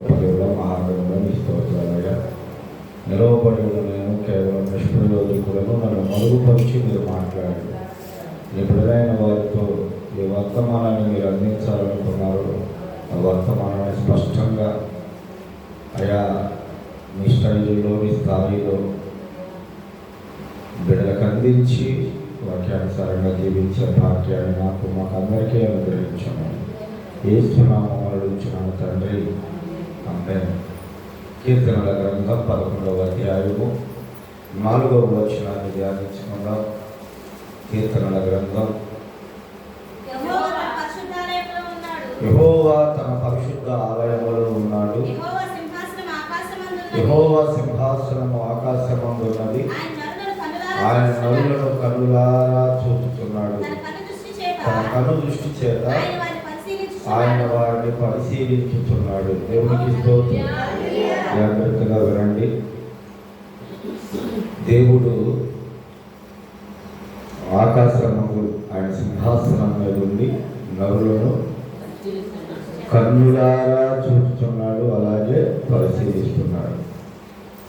మహాగణులను స్తోత్రాలయ్యా. నిలవబడి ఉన్న నేను కేవలం నిష్ప్రయోజకులను నన్ను మరుగుపరిచి మీరు మాట్లాడి ఎప్పుడైనా వారితో ఏ వర్తమానాన్ని మీరు అందించాలనుకున్నారో ఆ వర్తమానాన్ని స్పష్టంగా అయా మీ స్టైల్లో మీ స్థాయిలో బిడ్డలకు అందించి వాక్యానుసారంగా జీవించే భాగ్యాన్ని మాకు అందరికీ అనుగ్రహించమని యేసునామములో అడుగుచున్నాను తండ్రి, ఆమేన్. కీర్తనల గ్రంథం 11వ అధ్యాయము 4వ వచనాన్ని ధ్యానించుకుందాం. కీర్తనల గ్రంథం. యెహోవా తన పరిశుద్ధ ఆలయములో ఉన్నాడు. యెహోవా సింహాసనము ఆకాశమందు ఉన్నది. ఆయన నరులను కనులారా చూస్తున్నాడు. తన కను దృష్టి చేత ఆయన వారిని పరిశీలించుతున్నాడు. దేవునికి స్తోత్రం. జాగ్రత్తగా వినండి. దేవుడు ఆకాశమందు ఆయన సింహాసనం మీద ఉండి నరులను కన్నులారా చూస్తున్నాడు, అలాగే పరిశీలిస్తున్నాడు.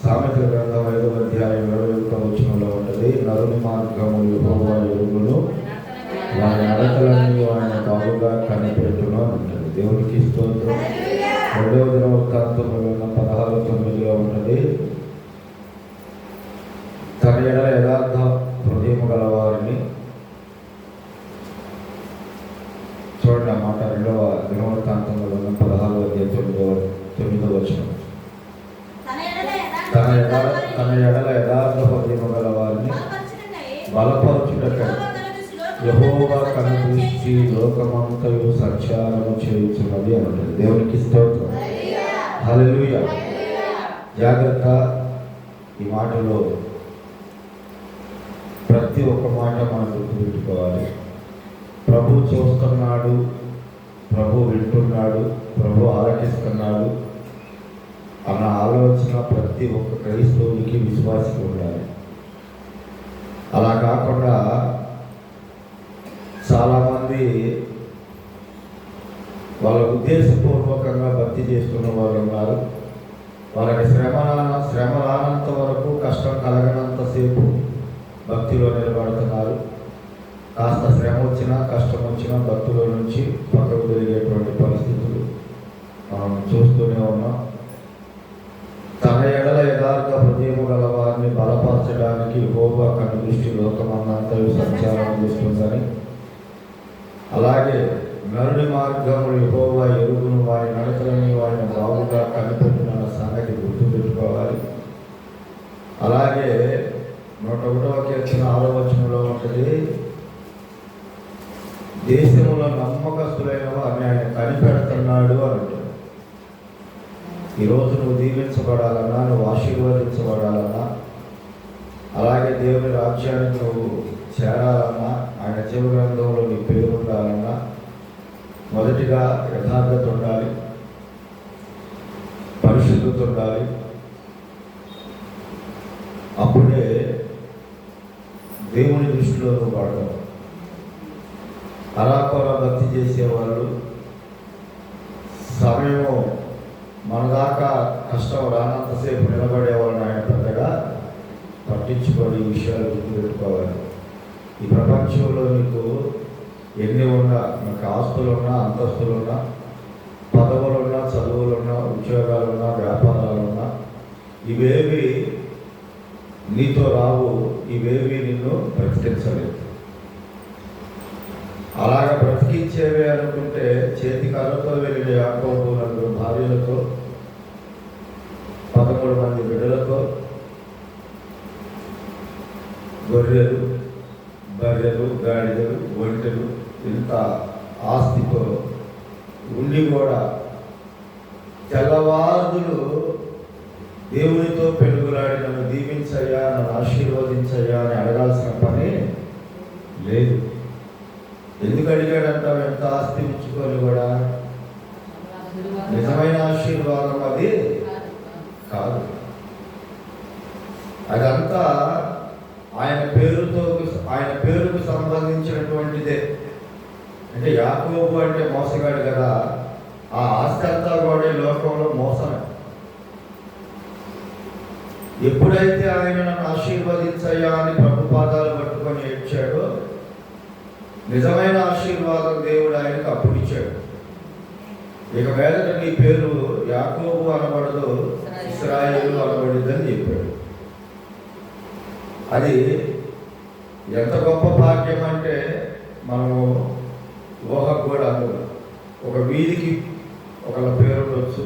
సామెతల గ్రంథం 5వ అధ్యాయం 21వ వచనంలో ఉంటుంది, నరుని మార్గము యెహోవా ఎరుగును, వారి నడకలన్నీ ఆయన బాగుగా కనిపెట్టును అని ఉంటుంది. దేవునికి స్తోత్రం. 2వ దినవృత్తాంతములో 16:9 ఉంటుంది, తన ఎడల యథార్థ హృదయము గలవారిని. చూడండి ఆ మాట 2వ దినవృత్తాంతంలో 16వ అధ్యాయం 9వ వచనం. తన ఎడల యథార్థ హృదయము గలవారిని బలపరచుటకై యెహోవా కను దృష్టి లోకమంతయు సంచారము చేయుచున్నది అని ఉంటుంది. దేవునికి స్తోత్రం. హల్లెలూయా. జాగ్రత్త. ఈ మాటలో ప్రతి ఒక్క మాట మనం గుర్తుపెట్టుకోవాలి. ప్రభు చూస్తున్నాడు, ప్రభు వింటున్నాడు, ప్రభు ఆలకిస్తున్నాడు అన్న ఆలోచన ప్రతి ఒక్క క్రైస్తవునికి విశ్వాసికి ఉండాలి. అలా కాకుండా చాలామంది వాళ్ళ ఉద్దేశపూర్వకంగా భక్తి చేస్తున్న వాళ్ళు ఉన్నారు. వాళ్ళకి శ్రమలానంత వరకు, కష్టం కలగనంతసేపు భక్తిలో నిలబడుతున్నారు. కాస్త శ్రమ వచ్చినా కష్టం వచ్చినా భక్తిలో నుంచి పక్కకు తిరిగేటువంటి పరిస్థితులు మనం చూస్తూనే ఉన్నాం. తన ఎడల యథార్థ హృదయము గల వారిని బలపరచడానికి యెహోవా కను దృష్టి లోకమంతయు సంచారం చేస్తుందని, అలాగే నరుని మార్గములు యెహోవా ఎరుగును, వారి నడకలని వారిని బాగుగా కనిపెట్టిన సంగతి గుర్తుపెట్టుకోవాలి. అలాగే 101వ కీర్తన 6వ వచనంలో ఉంటుంది, దేశంలో నమ్మకస్తులైన వారిని ఆయన కనిపెడుతున్నాడు అని ఉంటుంది. ఈరోజు నువ్వు దీవించబడాలన్నా, నువ్వు ఆశీర్వదించబడాలన్నా, అలాగే దేవుని రాజ్యానికి నువ్వు చేరాలన్నా, ఆయన జీవ గ్రంథంలో నీ పేరు ఉండాలన్నా, మొదటిగా యథార్థత ఉండాలి, పరిశుద్ధత ఉండాలి. అప్పుడే దేవుని దృష్టిలో నువ్వు పడతావు. అరాకొర భక్తి చేసేవాళ్ళు సమయము మన దాకా కష్టం రానంతసేపు నిలబడేవాళ్ళని ఆయన పెద్దగా పట్టించుకొని ఈ విషయాలు గుర్తుపెట్టుకోవాలి. ఈ ప్రపంచంలో నీకు ఎన్ని ఉన్నా, నీకు ఆస్తులున్నా, అంతస్తులున్నా, పదవులున్నా, చదువులున్నా, ఉద్యోగాలున్నా, వ్యాపారాలున్నా, ఇవేవి నీతో రావు, ఇవేవి నిన్ను బ్రతికించలేదు. అలాగ బ్రతికించేవే అనుకుంటే చేతి కర్రతో వెళ్ళిన యాకోబు 4 భార్యలతో 13 మంది బిడ్డలతో, గొర్రెలు, బర్రెలు, గాడిదలు, ఒంటెలు, ఇంత ఆస్తితో ఉండి కూడా తెల్లవారులు దేవునితో పెనుగులాడి నన్ను దీవించయ్యా, నన్ను ఆశీర్వదించయ్యా అని అడగాల్సిన పని లేదు. ఎందుకు అడిగాడంటావు? ఎంత ఆస్తి ఉంచుకొని కూడా నిజమైన ఆశీర్వాదం అది కాదు. అదంతా ఆయన పేరుకు సంబంధించినటువంటిదే. అంటే యాకోబు అంటే మోసగాడు కదా, ఆ ఆస్తి అంతా కూడా లోకంలో మోసం ఎప్పుడైతే ఆయన నన్ను ఆశీర్వదించయ్యా అని ప్రభు పాదాలు పట్టుకొని ఏడ్చాడో నిజమైన ఆశీర్వాదం దేవుడు ఆయనకు అప్పుడు ఇచ్చాడు. ఇక మీదట నీ పేరు యాకోబు అనబడదు, ఇశ్రాయేలు అనబడిద్దని చెప్పాడు. అది ఎంత గొప్ప భాగ్యం అంటే మనము ఊహకు కూడా అందదు. ఒక వీధికి ఒకళ్ళ పేరు ఉండొచ్చు,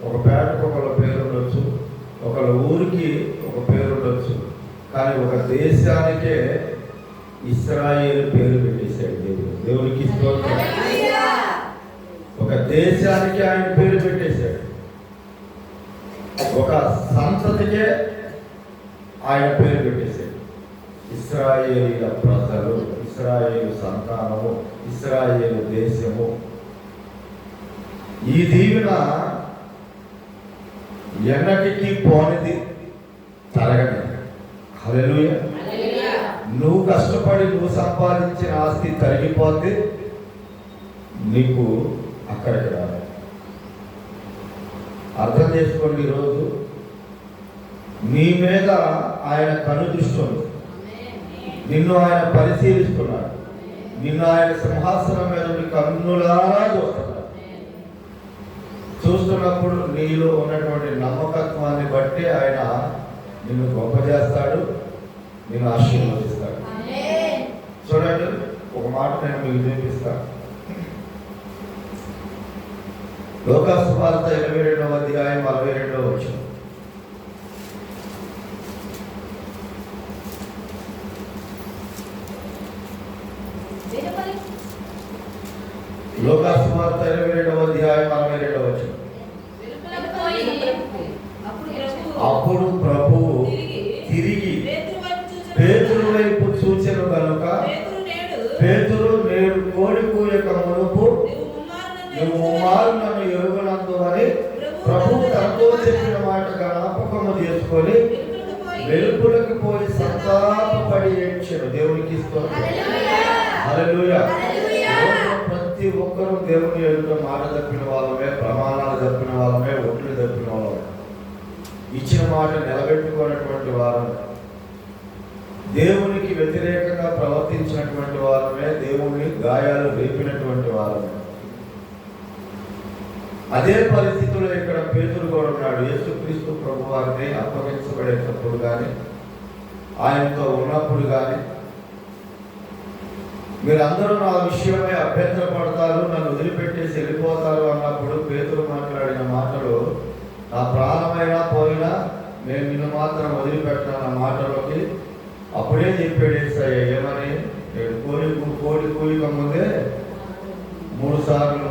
ఒక పేటకు ఒకళ్ళ పేరు ఉండొచ్చు, ఒకళ్ళ ఊరికి ఒక పేరు ఉండొచ్చు, కానీ ఒక దేశానికే ఇశ్రాయేలు పేరు పెట్టేశాడు దేవుడు. దేవునికి స్తోత్రం. ఒక దేశానికి ఆయన పేరు పెట్టేశాడు, ఒక సంతతికే ఆయన పేరు పెట్టేశాడు. ఇశ్రాయేలీల ప్రజలు, ఇశ్రాయేలు సంతానము, ఇశ్రాయేలు దేశము. ఈ దీవెన ఎన్నటికీ పోనిది, తరగని. హల్లెలూయా. నువ్వు కష్టపడి నువ్వు సంపాదించిన ఆస్తి తరిగిపోతే నీకు అక్కడికి రాదు. అర్థం చేసుకోండి. ఈరోజు నీ మీద ఆయన కనుదృష్టి ఉంది. నిన్ను ఆయన పరిశీలిస్తున్నాడు. నిన్ను ఆయన సింహాసనం మీద కన్నులారా చూస్తున్నాడు. చూస్తున్నప్పుడు నీలో ఉన్నటువంటి నమ్మకత్వాన్ని బట్టి ఆయన నిన్ను గొప్ప చేస్తాడు, నిన్ను ఆశీర్వదిస్తాడు. చూడండి, ఒక మాట నేను మీకు చూపిస్తాను. లోకాసు వార్త 22వ అధ్యాయం 42వ వచనం. లోకాసు వార్త 22వ అధ్యాయం 42వ వచనం. అప్పుడు ప్రభువు తిరిగి పేతురు వైపు చూచెను గనుక, పేతురు నేడు కోడి కూయక మునుపు నువ్వు ముమ్మారు నన్ను ఎరుగనందు అని ప్రభువు తనతో చెప్పిన మాట జ్ఞాపకము చేసుకొని వెలుపులకు పోయి సంతాపపడి ఏడ్చాడు. దేవునికి స్తోత్రం. హల్లెలూయా. ప్రతి ఒక్కరూ దేవుని ఎదుట మాట తప్పిన వాళ్ళమే, ప్రమాణాలు తప్పిన వాళ్ళమే, ఒట్లు తప్పిన వాళ్ళమే, ఇచ్చిన మాట నిలబెట్టుకున్నటువంటి వారమే, దేవునికి వ్యతిరేకంగా ప్రవర్తించినటువంటి వారమే, దేవుని గాయాలు రేపినటువంటి వారమే. అదే పరిస్థితుల్లో ఇక్కడ పేతురు కూడా ఉన్నాడు. యేసుక్రీస్తు ప్రభు వారిని అప్పగించబడేటప్పుడు కానీ, ఆయనతో ఉన్నప్పుడు కానీ, మీరందరూ నా విషయమై అభ్యంతరపడతారు, నన్ను వదిలిపెట్టేసి వెళ్ళిపోతారు అన్నప్పుడు పేతురు మాట్లాడిన మాటలు, నా ప్రాణమైనా పోయినా నేను నిన్ను మాత్రం వదిలిపెట్టాను మాటలోకి అప్పుడే చెప్పాడు యేసయ్య. ఏమని? కోడి కూయక ముందే 3 సార్లు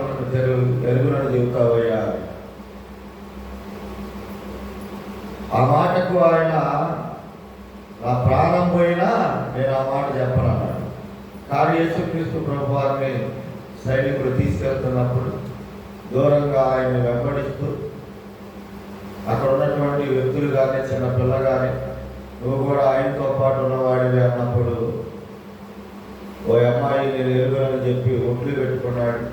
ఎరుగునని చెబుతావయ్యా. ఆ మాటకు ఆయన నా ప్రాణం పోయినా నేను ఆ మాట చెప్పనన్నాడు. కానీ యేసుక్రీస్తు ప్రభు వారిని సైనికులు తీసుకెళ్తున్నప్పుడు దూరంగా ఆయన్ని వెంబడిస్తూ అక్కడ ఉన్నటువంటి వ్యక్తులు కానీ, చిన్నపిల్ల కానీ, నువ్వు కూడా ఆయనతో పాటు ఉన్నవాడివి అన్నప్పుడు, ఓ అమ్మాయి నేను ఎరుగునని చెప్పి ఒట్లు పెట్టుకున్నాడు.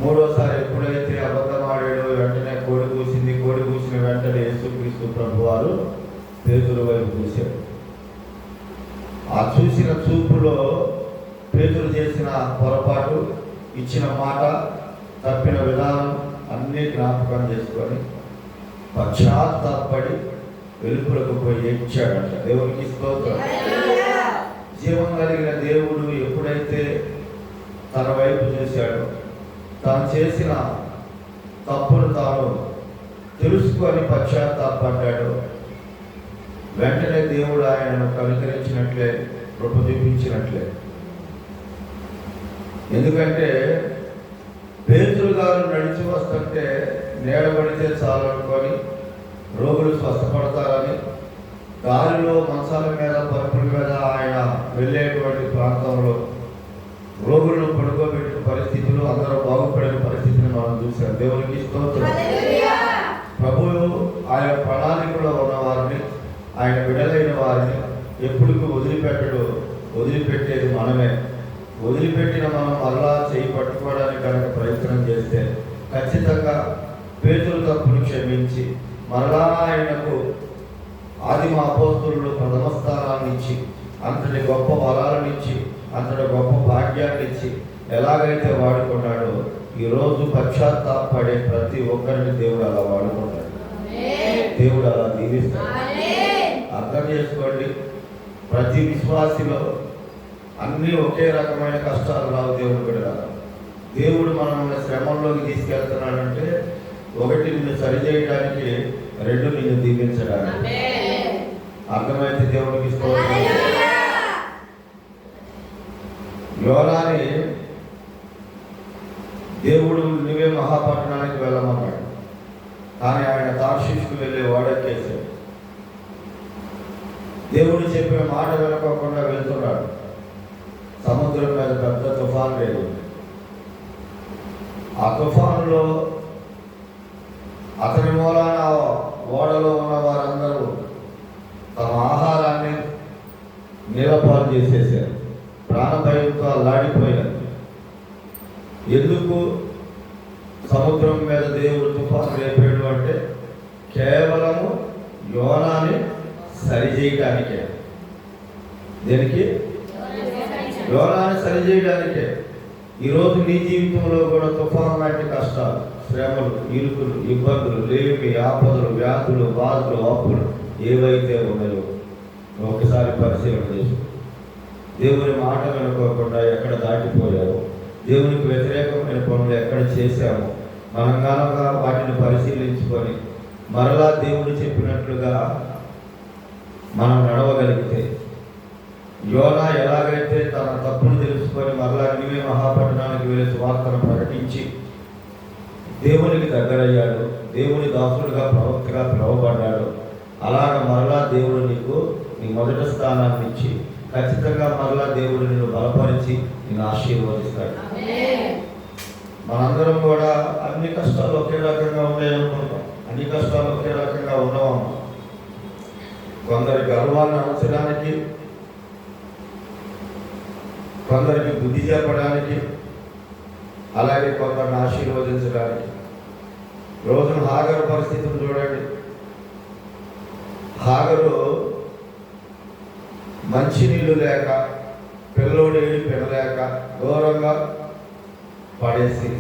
3వసారి ఎప్పుడైతే అబద్ధం ఆడాడో వెంటనే కోడి కూసింది. కోడి కూసిన వెంటనే యేసుక్రీస్తు ప్రభు వారు పేతురు వైపు చూశాడు. ఆ చూసిన చూపులో పేతురు చేసిన పొరపాటు, ఇచ్చిన మాట, తప్పిన విధానం అన్నీ జ్ఞాపకం చేసుకొని పశ్చాత్తాపడి వెలుపులకు పోయి ఏడ్చాడంట. దేవునికి స్తోత్రం. జీవం కలిగిన దేవుడు ఎప్పుడైతే తన వైపు చూశాడో, తాను చేసిన తప్పును తాను తెలుసుకొని పశ్చాత్తాపడ్డాడు, వెంటనే దేవుడు ఆయనను కనికరించినట్లే, కృప చూపించినట్లే. ఎందుకంటే పేతురు గారు నడిచి వస్తుంటే నీడబడితే చాలనుకొని రోగులు స్వస్థపడతారని దారిలో మంచాల మీద, పరుపుల మీద ఆయన వెళ్ళేటువంటి ప్రాంతంలో రోగులను పడుకోబెట్టిన పరిస్థితులు, అందరూ బాగుపడిన పరిస్థితిని మనం చూసాం. దేవునికి స్తోత్రం. ప్రభువు ఆయన ప్రణాళికలో ఉన్నవారిని, ఆయన విడలైన వారిని ఎప్పటికీ వదిలిపెట్టడు. వదిలిపెట్టేది మనమే. వదిలిపెట్టిన మనం మరలా చేయి పట్టుకోవడానికి కనుక ప్రయత్నం చేస్తే ఖచ్చితంగా పేతురు తప్పును క్షమించి మరలా ఆయనకు ఆదిమ అపోస్తలుడు ప్రథమ స్థానాన్ని ఇచ్చి, అంతటి గొప్ప వరాలను ఇచ్చి, అంతటి గొప్ప భాగ్యాన్ని ఇచ్చి ఎలాగైతే వాడుకున్నాడో, ఈరోజు పశ్చాత్తాపడే ప్రతి ఒక్కరిని దేవుడు అలా వాడుకుంటాడు. దేవుడు అలా దీవిస్తాడు. అర్థం చేసుకోండి, ప్రతి విశ్వాసిలో అన్నీ ఒకే రకమైన కష్టాలు రావు. దేవుడు కూడా దేవుడు మనల్ని శ్రమంలోకి తీసుకెళ్తున్నాడంటే, ఒకటి నిన్ను సరిచేయడానికి, రెండు నిన్ను దీవించడానికి. అర్థమైతే దేవుడికి స్తోత్రం. యోనాని దేవుడు నువ్వే మహాపట్టణానికి వెళ్ళమన్నాడు, కానీ ఆయన తార్షీషుకు వెళ్ళి ఓడెక్కేశాడు. దేవుడు చెప్పే మాట వినకోకుండా వెళ్తున్నాడు. సముద్రం మీద పెద్ద తుఫాన్ లేదు. ఆ తుఫానులో అతని మూలాన ఓడలో ఉన్న వారందరూ తమ ఆహారాన్ని నీలపాలు చేసేసారు. ప్రాణభయంతో అల్లాడిపోయారు. ఎందుకు సముద్రం మీద దేవుడు తుఫాను రేపాడు అంటే, కేవలము యోనాని సరిచేయడానికే. దేనికి? యోనాని సరిచేయడానికే. ఈరోజు నీ జీవితంలో కూడా తుఫాను లాంటి కష్టాలు, శ్రమలు, ఇరుకులు, ఇబ్బందులు, లేమి, ఆపదలు, వ్యాధులు, బాధలు, అప్పులు ఏవైతే ఉన్నాయో ఒకసారి పరిశీలన చేసుకో. దేవుని మాట వినుకోకుండా ఎక్కడ దాటిపోయావు, దేవునికి వ్యతిరేకమైన పనులు ఎక్కడ చేశాము, మనం కనుక వాటిని పరిశీలించుకొని మరలా దేవుడు చెప్పినట్లుగా మనం నడవగలిగితే, యోనా ఎలాగైతే తన తప్పును తెలుసుకొని మరలా నీవే మహాపట్టణానికి వెళ్ళి సువార్తను ప్రకటించి దేవునికి దగ్గరయ్యాడు, దేవుని దాసుడుగా ప్రవక్తగా పిలువబడ్డాడు, అలాగ మరలా దేవుడు నీకు నీ మొదటి స్థానాన్ని ఇచ్చి ఖచ్చితంగా మరలా దేవుడు నిన్ను బలపరిచి నిన్ను ఆశీర్వదిస్తాడు. మనందరం కూడా అన్ని కష్టాలు ఒకే రకంగా ఉన్నాయనుకుంటాం. అన్ని కష్టాలు ఒకే రకంగా ఉండవమ్మా. కొందరి గర్వాన్ని అణచడానికి, కొందరికి బుద్ధి చెప్పడానికి, అలాగే కొందరిని ఆశీర్వదించడానికి. రోజున హాగరు పరిస్థితులు చూడండి. హాగరు మంచినీళ్ళు లేక, పిల్లోడు పెనలేక దూరంగా పడేసి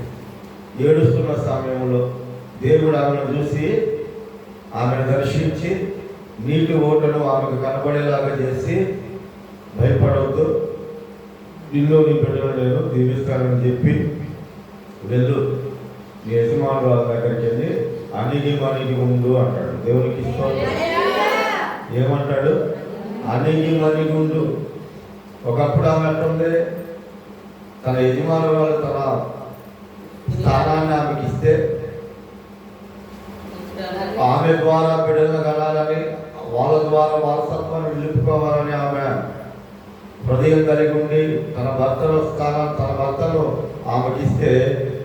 ఏడుస్తున్న సమయంలో దేవుడు ఆమెను చూసి ఆమెను దర్శించి నీటి ఓటను ఆమెకు కనబడేలాగా చేసి, భయపడవద్దు, నిన్ను నీ బిడ్డలు నేను దీవిస్తానని చెప్పి వెళ్ళు, నీ యజమానురాల దగ్గరికి వెళ్ళి అణిగి మణిగి ఉండు అంటాడు. దేవునికి ఏమంటాడు? అణిగి మణిగి ఉండు. ఒకప్పుడు ఆమె అంటుంది, తన యజమానురాలు తన స్థానాన్ని ఆమెకి ఇస్తే ఆమె ద్వారా బిడ్డలను కనాలని, వాళ్ళ ద్వారా వారసత్వాన్ని నిలుపుకోవాలని ఆమె హృదయం కలిగి ఉండి తన భర్తను ఆమెకి ఇస్తే,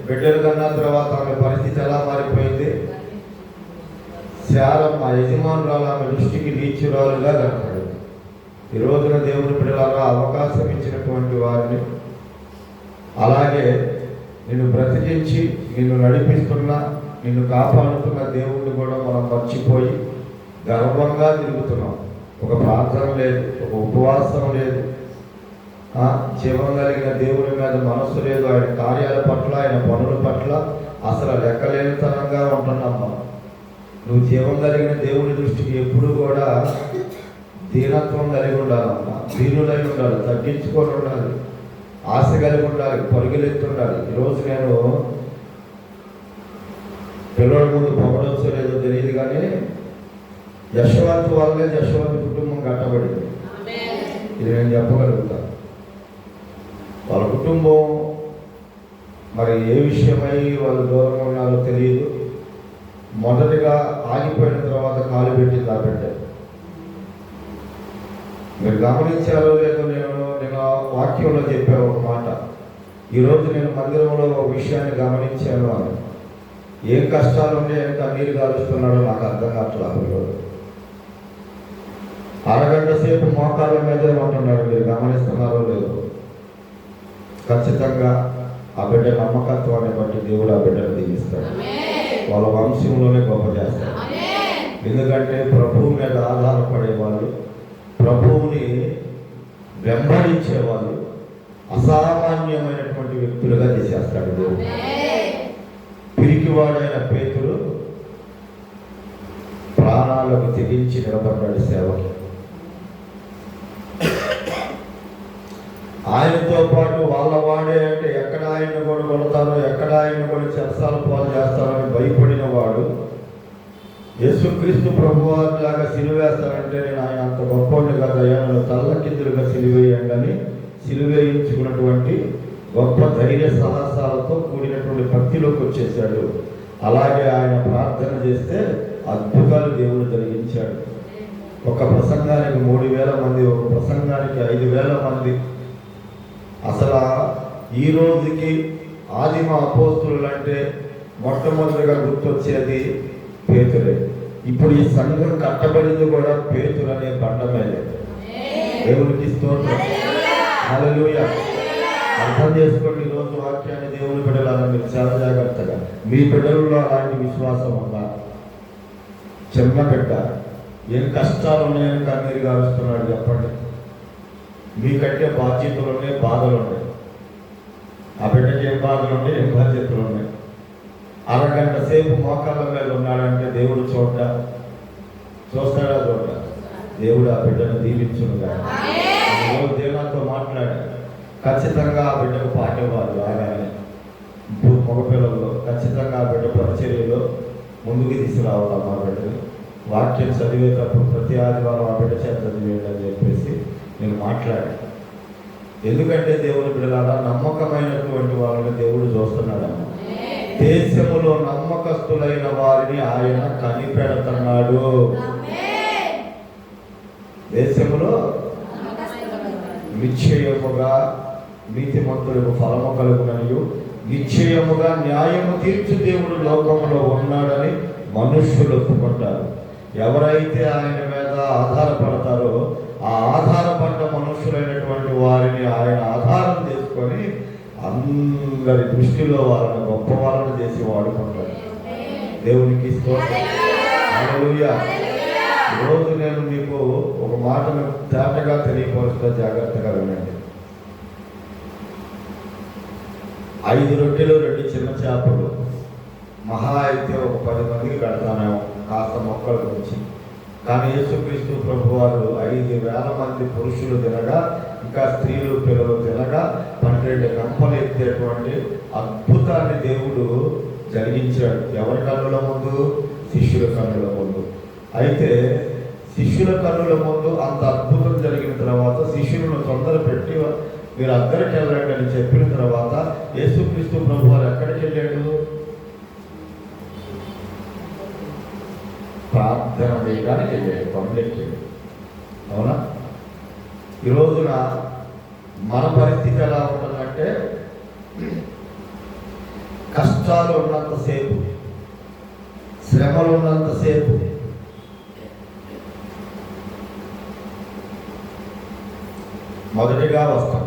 బిడ్డలు కన్నా తర్వాత ఆమె పరిస్థితి ఎలా మారిపోయింది? శారమ్మ యజమానురాలు ఆమె దృష్టికి నీచురాలుగా కనపడింది. ఈ రోజున దేవుని బిడ్డలారా, అవకాశం ఇచ్చినటువంటి వారిని, అలాగే నిన్ను బ్రతికించి నిన్ను నడిపిస్తున్న, నిన్ను కాపాడుతున్న దేవుణ్ణి కూడా మనం మర్చిపోయి గర్వంగా తిరుగుతున్నాం. ఒక ప్రార్థన లేదు, ఒక ఉపవాసం లేదు, జీవం కలిగిన దేవుని మీద మనస్సు లేదు, ఆయన కార్యాల పట్ల, ఆయన పనుల పట్ల అసలు లెక్కలేనితనంగా ఉంటున్నాం మనం. నువ్వు జీవం కలిగిన దేవుని దృష్టికి ఎప్పుడు కూడా దీనత్వం కలిగి ఉండాలమ్మా. దీనులై ఉండాలి, తగ్గించుకొని ఉండాలి, ఆశ కలిగి ఉండాలి, పరుగులెత్తుండాలి. ఈరోజు నేను పిల్లల ముందు పొగడొచ్చో లేదో తెలియదు, కానీ యశ్వంత్ వల్లే యశ్వంత్ కుటుంబం కట్టబడింది. ఇది నేను చెప్పగలుగుతాను. వాళ్ళ కుటుంబం మరి ఏ విషయమై వాళ్ళు దూరంగా ఉన్నారో తెలియదు. మొదటిగా ఆగిపోయిన తర్వాత కాలు పెట్టింది ఆ బిడ్డ. మీరు గమనించారో లేదో, నేను వాక్యంలో చెప్పే ఒక మాట, ఈరోజు నేను మందిరంలో ఒక విషయాన్ని గమనించాను అని. ఏం కష్టాలు ఉంటే ఎంత నీరు కాలుస్తున్నాడో నాకు అర్థం కావట్లేదు. అరగంట సేపు మోకాళ్ళ మీదే ఉంటున్నారు. మీరు గమనిస్తున్నారో లేదో? ఖచ్చితంగా ఆ బిడ్డ నమ్మకత్వాన్ని బట్టి దేవుడు ఆ బిడ్డను దీవిస్తాడు. వాళ్ళ వంశంలోనే గొప్ప చేస్తాడు. ఎందుకంటే ప్రభువు మీద ఆధారపడేవాళ్ళు, ప్రభువుని వెంబడించేవాళ్ళు అసామాన్యమైనటువంటి వ్యక్తులుగా చేసేస్తాడు దేవుడు. పిరికివాడైన పేతురు ప్రాణాలకు తెగించి నిలబడ్డాడు సేవకి. ఆయనతో పాటు వాళ్ళ వాడే అంటే ఎక్కడ ఆయన్ని కూడా కొడతారో, ఎక్కడ ఆయన్ని కూడా చెరసాల పాలు చేస్తారో అని భయపడిన వాడు యేసుక్రీస్తు ప్రభువారిలాగా సిలువేస్తానంటే నేను ఆయన అంత గొప్పవాడిని కదయ్యా, నన్ను తల్లకిందులుగా సిలువేయండి సిలువేయించుకున్నటువంటి గొప్ప ధైర్య సాహసాలతో కూడినటువంటి భక్తిలోకి వచ్చేసాడు. అలాగే ఆయన ప్రార్థన చేస్తే అద్భుతాలు దేవుడు జరిగించాడు. ఒక ప్రసంగానికి 3000 మంది, ఒక ప్రసంగానికి 5000 మంది. అసలు ఈ రోజుకి ఆదిమ అపోస్తులు అంటే మొట్టమొదటిగా గుర్తొచ్చేది పేతురే. ఇప్పుడు ఈ సంఘం కట్టబడింది కూడా పేతురు అనే బండ మీద. దేవునికి స్తోత్రం, హల్లెలూయా. అర్థం చేసుకోండి, ఈరోజు వాక్యాన్ని దేవుని బిడ్డలారా మీరు చాలా జాగ్రత్తగా, మీ బిడ్డలలో అలాంటి విశ్వాసం ఉందా? చిన్న బిడ్డ ఏం కష్టాలు ఉన్నాయని కన్నీరు గారుస్తున్నాడు చెప్పండి. మీకంటే బాధ్యతలు ఉన్నాయి, బాధలు ఉన్నాయి. ఆ బిడ్డకి ఏం బాధలు ఉన్నాయి, ఏం బాధ్యతలు ఉన్నాయి. అరగంట సేపు మోకాళ్ళ మీద ఉన్నాడంటే దేవుడు చూస్తాడా? దేవుడు ఆ బిడ్డను దీవించునుగా. దేవునితో మాట్లాడాడు. ఖచ్చితంగా ఆ బిడ్డకు పాట ఇవ్వాలి. రాగానే మగపిల్లల్లో ఖచ్చితంగా ఆ బిడ్డ పరిచర్యలో ముందుకు తీసుకురావాలి. మా బిడ్డని వాక్యం చదివేటప్పుడు ప్రతి ఆదివారం ఆ బిడ్డ చేత చదివేయండి అని చెప్పేసి నేను మాట్లాడాను. ఎందుకంటే దేవుని బిడ్డలారా, నమ్మకమైనటువంటి వాళ్ళని దేవుడు చూస్తున్నాడమ్మ. దేశములో నమ్మకస్తులైన వారిని ఆయన కనిపెడుతున్నాడు. దేశములో నిశ్చయముగా నీతిమంతులకు ఫలము కలుగుననియు నిశ్చయముగా న్యాయము తీర్చు దేవుడు లోకములో ఉన్నాడని మనుష్యులు ఒప్పుకుంటారు. ఎవరైతే ఆయన మీద ఆధారపడతారో ఆ ఆధారపడ్డ మనుషులైనటువంటి వారిని ఆయన ఆధారం చేసుకొని అందరి దృష్టిలో వాళ్ళని గొప్ప వాళ్ళని చేసి వాడుకుంటాడు. దేవునికి స్తోత్రం, హల్లెలూయా. ఈరోజు నేను మీకు ఒక మాటను తేటగా తెలియపరుస్తూ జాగ్రత్తగా వినండి. 5 రొట్టెలు 2 చిన్న చేపలు మహా అయితే ఒక 10 మందికి పెడతానేమో కాస్త మొక్కల గురించి. కానీ యేసుక్రీస్తు ప్రభువారు 5,000 మంది పురుషులు తినగా, ఇంకా స్త్రీలు పిల్లలు తినగా 12 గంపలు ఎత్తేటువంటి అద్భుతాన్ని దేవుడు జరిగించాడు. ఎవరి కన్నుల ముందు? శిష్యుల కన్నుల ముందు. అయితే శిష్యుల కన్నుల ముందు అంత అద్భుతం జరిగిన తర్వాత శిష్యులను తొందర పెట్టి మీరు అద్దరికి వెళ్ళండి అని చెప్పిన తర్వాత యేసుక్రీస్తు ప్రభువారు ఎక్కడికి వెళ్ళాడు? ప్రార్థన చేయడానికి వెళ్ళాడు, కొండెక్కి. అవునా? ఈ రోజున మన పరిస్థితి ఎలా ఉంటుందంటే, కష్టాలు ఉన్నంతసేపు, శ్రమలు ఉన్నంతసేపు మొదటిగా వస్తాం,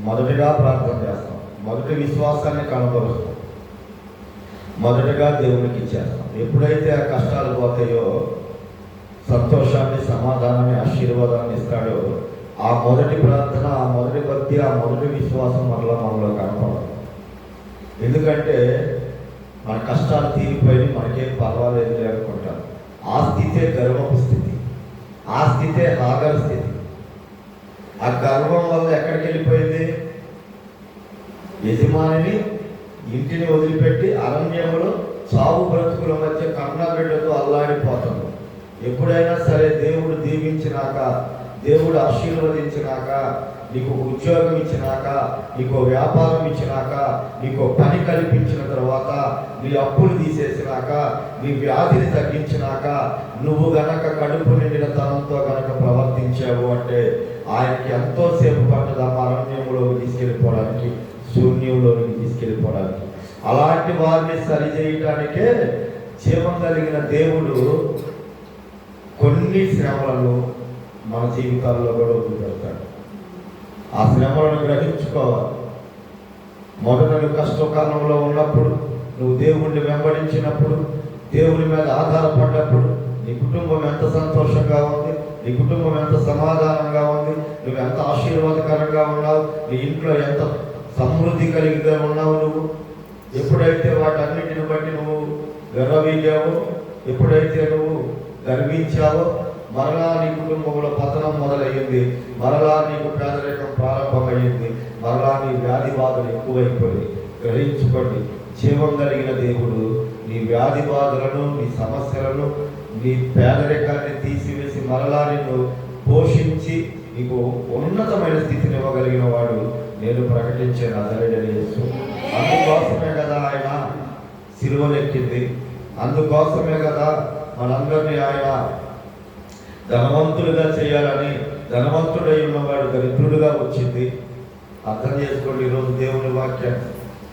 మొదటిగా ప్రార్థన చేస్తాం, మొదటి విశ్వాసాన్ని కనబరుస్తాం, మొదటగా దేవునికి ఇచ్చేస్తాం. ఎప్పుడైతే ఆ కష్టాలు పోతాయో సంతోషాన్ని, సమాధానాన్ని, ఆశీర్వాదాన్ని ఇస్తాడో ఆ మొదటి ప్రార్థన, ఆ మొదటి భక్తి, ఆ మొదటి విశ్వాసం మరలా మనలో కనపడదు. ఎందుకంటే మన కష్టాలు తీరిపోయి మనకేం పర్వాలేదు అనుకుంటాం. ఆ స్థితే గర్వపు స్థితి, ఆ స్థితే హాగర్ స్థితి. ఆ గర్వం వల్ల ఎక్కడికి వెళ్ళిపోయింది? యజమానిని, ఇంటిని వదిలిపెట్టి అరణ్యంలో సాగు బ్రతుకుల మధ్య కన్నబిడ్డతో అల్లాడిపోతాడు. ఎప్పుడైనా సరే దేవుడు దీవించినాక, దేవుడు ఆశీర్వదించినాక, నీకు ఉద్యోగం ఇచ్చినాక, నీకు వ్యాపారం ఇచ్చినాక, నీకు పని కల్పించిన తర్వాత, నీ అప్పులు తీసేసినాక, నీ వ్యాధిని తగ్గించినాక, నువ్వు గనక కడుపు నిండిన తనంతో గనక ప్రవర్తించావు అంటే ఆయనకి ఎంతోసేపు పట్టదు అరణ్యంలోకి తీసుకెళ్ళిపోవడానికి, శూన్యంలోకి తీసుకెళ్ళిపోవడానికి. అలాంటి వారిని సరిచేయటానికే జీవం కలిగిన దేవుడు కొన్ని శ్రమలను మన జీవితాల్లో కూడా వదిలిపెడతాడు. ఆ శ్రమలను గ్రహించుకోవాలి. మొదట నువ్వు కష్టకాలంలో ఉన్నప్పుడు, నువ్వు దేవుణ్ణి వెంబడించినప్పుడు, దేవుని మీద ఆధారపడ్డప్పుడు, నీ కుటుంబం ఎంత సంతోషంగా ఉంది, నీ కుటుంబం ఎంత సమాధానంగా ఉంది, నువ్వు ఎంత ఆశీర్వాదకరంగా ఉన్నావు, నీ ఇంట్లో ఎంత సమృద్ధి కలిగిగా ఉన్నావు. నువ్వు ఎప్పుడైతే వాటన్నిటిని బట్టి నువ్వు గర్వీగావో, ఎప్పుడైతే నువ్వు గర్వించావో, మరలా నీ కుటుంబంలో పతనం మొదలయ్యింది, మరలా నీకు పేదరికం ప్రారంభమయ్యింది, మరలా నీ వ్యాధి బాధలు ఎక్కువైపోయి. గ్రహించుకోండి, జీవం కలిగిన దేవుడు నీ వ్యాధి బాధలను, నీ సమస్యలను, నీ పేదరికాన్ని తీసివేసి మరలా నిన్ను పోషించి నీకు ఉన్నతమైన స్థితిని ఇవ్వగలిగిన వాడు నేను ప్రకటించే నజరేయుడైన యేసు. అందుకోసమే కదా ఆయన సిలువనెక్కింది, అందుకోసమే కదా మనందరినీ ఆయన ధనవంతులుగా చేయాలని, ధనవంతుడై ఉన్నవాడు దరిద్రుడుగా వచ్చింది. అర్థం చేసుకోండి ఈరోజు దేవుని వాక్యం.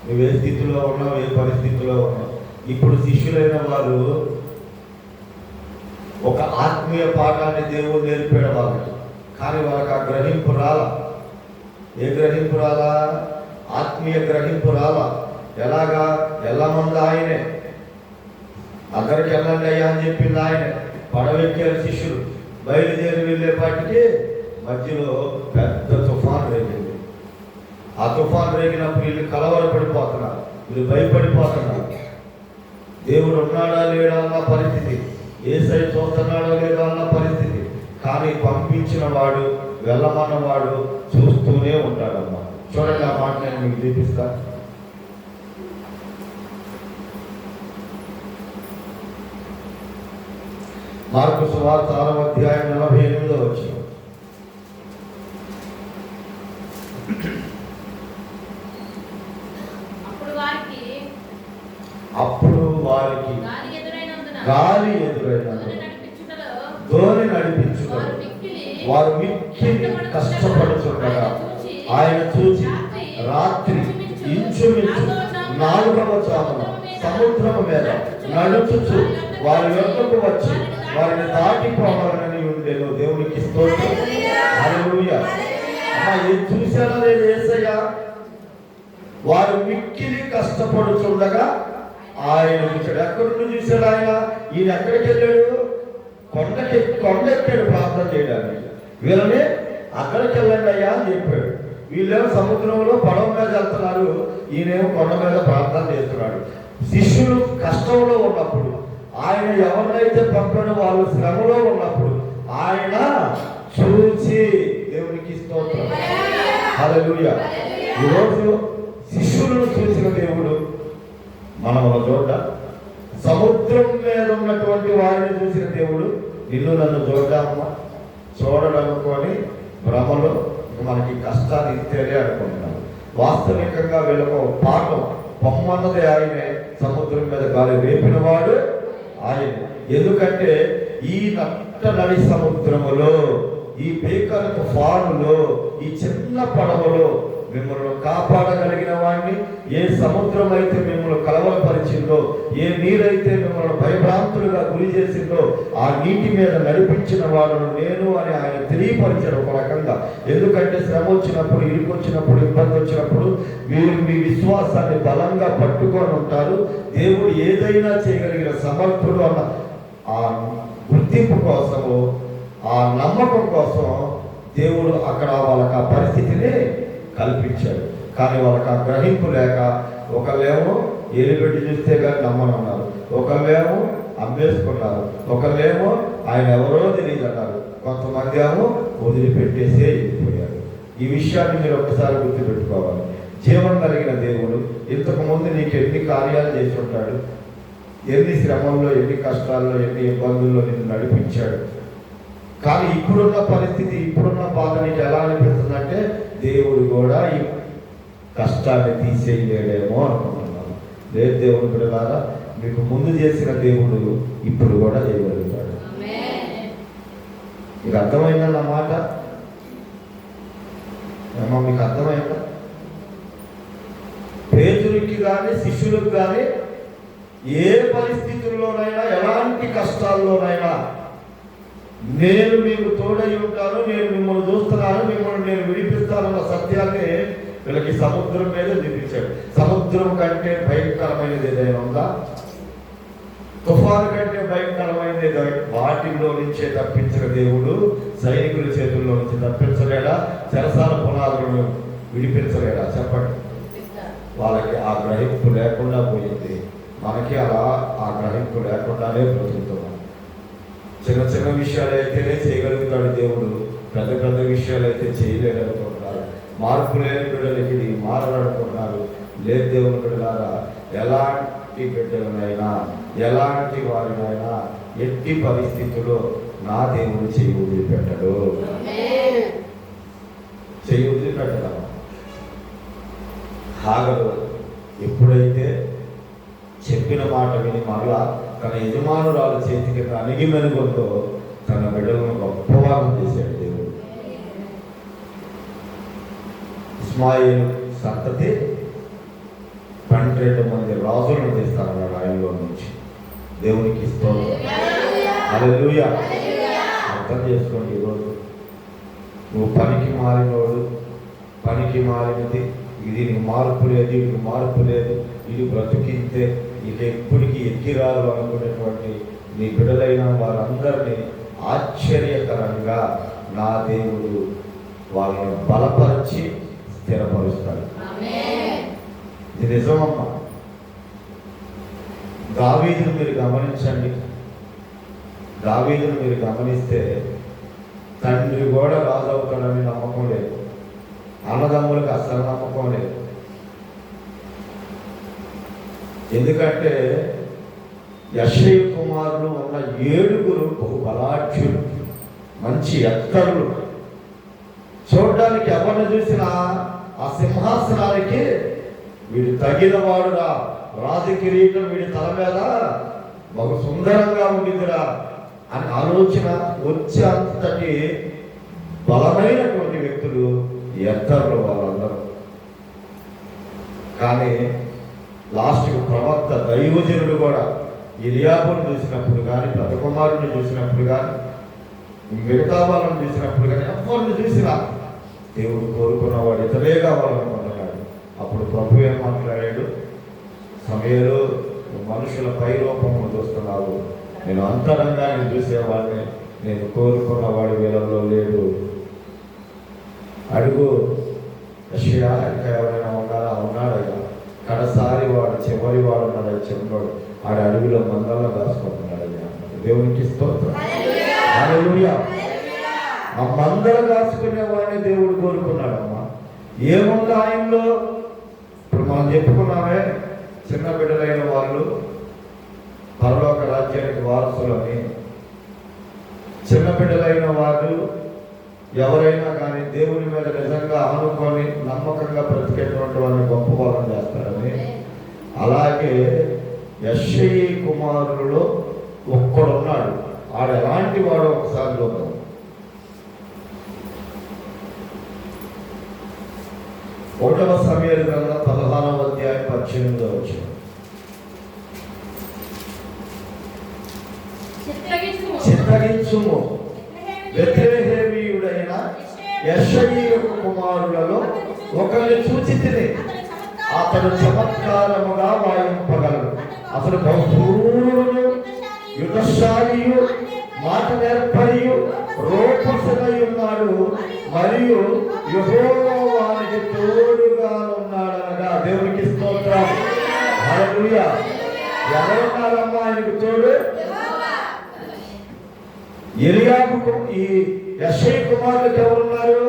నువ్వు ఏ స్థితిలో ఉన్నావు, ఏ పరిస్థితిలో ఉన్నావు. ఇప్పుడు శిష్యులైన వారు ఒక ఆత్మీయ పాఠాన్ని దేవుడు నేర్పాడు వాళ్ళకి, కానీ వాళ్ళకి ఆ గ్రహింపు రాలా. ఏ గ్రహింపు రాలా? ఆత్మీయ గ్రహింపు రాలా. ఎలాగా? ఎల్లమంది ఆయనే, అక్కడికి వెళ్ళండి అయ్యా అని చెప్పింది ఆయనే. పడవెక్కారు శిష్యులు, బయలుదేరి వెళ్ళేపాటికి మధ్యలో పెద్ద తుఫాన్ రేగింది. ఆ తుఫాన్ రేగినప్పుడు వీళ్ళు కలవరపడిపోతున్నారు, వీళ్ళు భయపడిపోతున్నారు. దేవుడు ఉన్నాడా లేడా అన్న పరిస్థితి, యేసయ్య చూస్తున్నాడో లేదో అన్న పరిస్థితి. కానీ పంపించిన వాడు, వెళ్ళమన్నవాడు చూస్తూనే ఉంటాడమ్మా. చూడండి, ఆ మాట నేను మీకు చూపిస్తాను. మార్కు సువార్త 6వ అధ్యాయం 48వ వచనం. అప్పుడు వారికి గాలి ఎదురైనందున ధోని నడిపించుట వారు మిక్కిలి కష్టపడుతుండగా ఆయన చూసి రాత్రి ఇంచుమించు 4వ జామున సముద్రము మీద నడుచుచు వారి యొద్దకు వచ్చి వారిని దాటిపోవాలని ఉండేను. దేవునికి స్తోత్రం. హల్లెలూయా. అమ్మా, ఏం చూశానో లేదు యేసయ్య. వారు మిక్కిలి కష్టపడుతుండగా ఆయన చూశాడు. ఎక్కడి నుండి చూశాడు ఆయన? ఈయన ఎక్కడికి వెళ్ళాడు? కొండెక్కాడు ప్రార్థన చేయడానికి. వీళ్ళని అక్కడికి వెళ్ళండి అయ్యా అని చెప్పాడు. వీళ్ళేమో సముద్రంలో పడవ మీద వెళ్తున్నారు, ఈయనేమో కొండ మీద ప్రార్థన చేస్తున్నాడు. శిష్యులు కష్టంలో ఉన్నప్పుడు, ఆయన ఎవరినైతే పంపాడో వాళ్ళు శ్రమలో ఉన్నప్పుడు ఆయన చూసి, దేవునికి స్తోత్రం. హల్లెలూయా. ఈరోజు శిష్యులను చూసిన దేవుడు మనము చూడ, సముద్రం మీద ఉన్నటువంటి వారిని చూసిన దేవుడు నిన్ను నన్ను చూడమ్మా, చూడడనుకొని భ్రమలో మనకి కష్టాన్ని ఇస్తేనే అనుకుంటున్నాను. వాస్తవికంగా వీళ్ళకు పాఠం పొమ్మన్నది ఆయనే, సముద్రం మీద గాలి రేపినవాడు ఆయన. ఎందుకంటే ఈ నట్ట నడి సముద్రములో, ఈ భీకర తుఫానులో, ఈ చిన్న పడవలో మిమ్మల్ని కాపాడగలిగిన వాడిని, ఏ సముద్రం అయితే మిమ్మల్ని కలవరపరిచిందో, ఏ నీరైతే మిమ్మల్ని భయభ్రాంతులుగా గురి చేసిందో, ఆ నీటి మీద నడిపించిన వాడును నేను అని ఆయన తెలియపరిచారు ఒక రకంగా. ఎందుకంటే శ్రమ వచ్చినప్పుడు, ఇరుకొచ్చినప్పుడు, ఇబ్బంది వచ్చినప్పుడు మీరు మీ విశ్వాసాన్ని బలంగా పట్టుకొని ఉంటారు. దేవుడు ఏదైనా చేయగలిగిన సమర్థుడు అన్న ఆ గుర్తింపు కోసము, ఆ నమ్మకం కోసం దేవుడు అక్కడ వాళ్ళకి ఆ పరిస్థితిని కల్పించాడు. కానీ వాళ్ళకి ఆ గ్రహింపు లేక ఒకళ్ళేమో ఎలిపెట్టి చూస్తే కానీ నమ్మనున్నారు, ఒకళ్ళేమో అమ్మేసుకున్నారు, ఒకళ్ళేమో ఆయన ఎవరో తెలియదు అన్నారు, కొంతమంది ఏమో వదిలిపెట్టేసే వెళ్ళిపోయారు. ఈ విషయాన్ని మీరు ఒక్కసారి గుర్తుపెట్టుకోవాలి. జీవం కలిగిన దేవుడు ఇంతకుముందు నీకు ఎన్ని కార్యాలు చేసి ఉంటాడు, ఎన్ని శ్రమంలో, ఎన్ని కష్టాల్లో, ఎన్ని ఇబ్బందుల్లో నిన్ను నడిపించాడు. కానీ ఇప్పుడున్న పరిస్థితి, ఇప్పుడున్న బాధ నీకు ఎలా అనిపిస్తుందంటే దేవుడు కూడా ఈ కష్టాన్ని తీసేయలేడేమో అనుకుంటున్నాను. లేదు దేవుడు బిడ్డలారా, మీకు ముందు చేసిన దేవుడు ఇప్పుడు కూడా చేయగలుగుతాడు. మీకు అర్థమైందన్న మాట? ఏమో మీకు అర్థమైందా? పేతురుకి కానీ శిష్యులకు కానీ ఏ పరిస్థితుల్లోనైనా, ఎలాంటి కష్టాల్లోనైనా నేను మీకు తోడై ఉంటాను, నేను మిమ్మల్ని చూస్తున్నాను, మిమ్మల్ని నేను విడిపిస్తానన్న సత్యాన్ని వీళ్ళకి సముద్రం మీద చూపించాడు. సముద్రం కంటే భయంకరమైనది ఏదైనా ఉందా? తుఫాను కంటే భయంకరమైనది వాటిల్లో నుంచే తప్పించిన దేవుడు సైనికుల చేతుల్లో నుంచి తప్పించలేడా? చెరసాల పునాదులను విడిపించలేడా? చెప్పండి. వాళ్ళకి ఆ గ్రహింపు లేకుండా పోయింది. మనకి అలా ఆ గ్రహింపు లేకుండానే బ్రతుకుతున్నాం. చిన్న చిన్న విషయాలు అయితేనే చేయగలుగుతాడు దేవుడు, పెద్ద పెద్ద విషయాలు అయితే చేయలేదనుకుంటున్నారు. మార్పు లేని బిడ్డలకి మారనుకుంటున్నారు. లేదు దేవుని బిడ్డలారా, ఎలాంటి బిడ్డలనైనా ఎలాంటి వారినైనా ఎట్టి పరిస్థితుల్లో నా దేవుడు చేయి వదిలిపెట్టడు. చేయి వదిలిపెట్టడం. హాగరు ఎప్పుడైతే చెప్పిన మాట విని మరలా తన యజమానురాలు చేతికి అణిగి మెనుగొందో తన బిడ్డలను గొప్పవారం చేశాడు దేవుడు. ఇస్మాయిల్ సంతతి 12 మంది రాజులను తీస్తారన్నాడు ఆయనలో నుంచి. దేవునికి స్తోత్రం. హల్లెలూయా. అర్థం చేసుకోండి. ఈరోజు నువ్వు పనికి మారినోడు, పనికి మారినది, దీనికి మార్పు లేదు, ఇది మార్పు లేదు, ఇది బ్రతికింతే, ఇక ఎప్పటికీ ఎక్కిరాలు అనుకునేటువంటి నీ బిడ్డలైన వారందరినీ ఆశ్చర్యకరంగా నా దేవుడు వాళ్ళని బలపరిచి స్థిరపరుస్తాడు. ఇది నిజమమ్మా. దావీదును మీరు గమనించండి. దావీదును మీరు గమనిస్తే తండ్రి కూడా రాజు అవుతాడని నమ్మకం లేదు, అన్నదమ్ములకు అస్సలు నమ్మకం లేదు. ఎందుకంటే యెషయ కుమారులు ఉన్న 7 బహు బలాఢ్యులు, మంచి ఎత్తరులు. చూడడానికి ఎవరిని చూసినా ఆ సింహాసనానికి వీడు తగిన వాడురా, రాజకిరీటం వీడి తల మీద బహు సుందరంగా ఉండిదిరా అని ఆలోచన వచ్చే అంతటి బలమైనటువంటి వ్యక్తులు ఎత్తరులు వాళ్ళందరూ. కానీ లాస్ట్కు ప్రవక్త దైవజనుడు కూడా ఎలియాబును చూసినప్పుడు కానీ, పెద్ద కుమారుని చూసినప్పుడు కానీ, మిగతా వాళ్ళని చూసినప్పుడు కానీ, ఎవరిని చూసినా దేవుడు కోరుకున్నవాడు ఇతరే కావాలనుకుంటున్నాడు. అప్పుడు ప్రభు ఏం మాట్లాడాడు? సమయంలో మనుషుల పై రూపము చూస్తున్నావు, నేను అంతరంగా నేను చూసేవాడిని, నేను కోరుకున్నవాడి వీళ్ళలో లేడు. అడుగు యెషయా, ఇంకా ఎవరైనా ఉన్నారా? ఉన్నాడయ్యా. కడసారి వాడు, చివరి వాడు ఉన్నాడు, చిన్నవాడు ఆడ అడుగులో మందల్లో దాచుకుంటున్నాడు. దేవునికి స్తోత్రం. హల్లెలూయా. ఆ మందలు దాచుకునే వాడిని దేవుడు కోరుకున్నాడమ్మా. ఏముంది ఆయనలో? ఇప్పుడు మనం చెప్పుకున్నామే, చిన్న బిడ్డలైన వాళ్ళు పరలోక రాజ్యానికి వారసులని. చిన్న బిడ్డలైన వాళ్ళు ఎవరైనా కానీ దేవుని మీద నిజంగా ఆనుకొని నమ్మకంగా బ్రతికేటువంటి వాళ్ళని గొప్ప వాళ్ళని చేస్తారని. అలాగే యెషయి కుమారులలో ఒక్కడున్నాడు. ఆడు ఎలాంటి వాడు ఒకసారి చూద్దాం. ఒకటవ సమూయేలు గ్రంథం 15వ అధ్యాయం 18వ వచనం. చిత్తగించుము, బెత్లెహేమీయుడైన యెషయి కుమారులలో ఒకరిని చూచితిని, అతడు చమత్కారముగా వాయింపగలడు, అతడు బహుశూరుడు, యుద్ధశాలియు, మాట నేర్పరియు, రూపసుడై ఉన్నాడు, మరియు యెహోవా వానికి తోడుగా ఉన్నాడనగా. దేవునికి స్తోత్రం. హల్లెలూయా. ఎవరున్నారమ్మా ఆయనకు తోడు? ఎలియాబుకు, ఈ యెషయి కుమారులకు ఎవరున్నారు?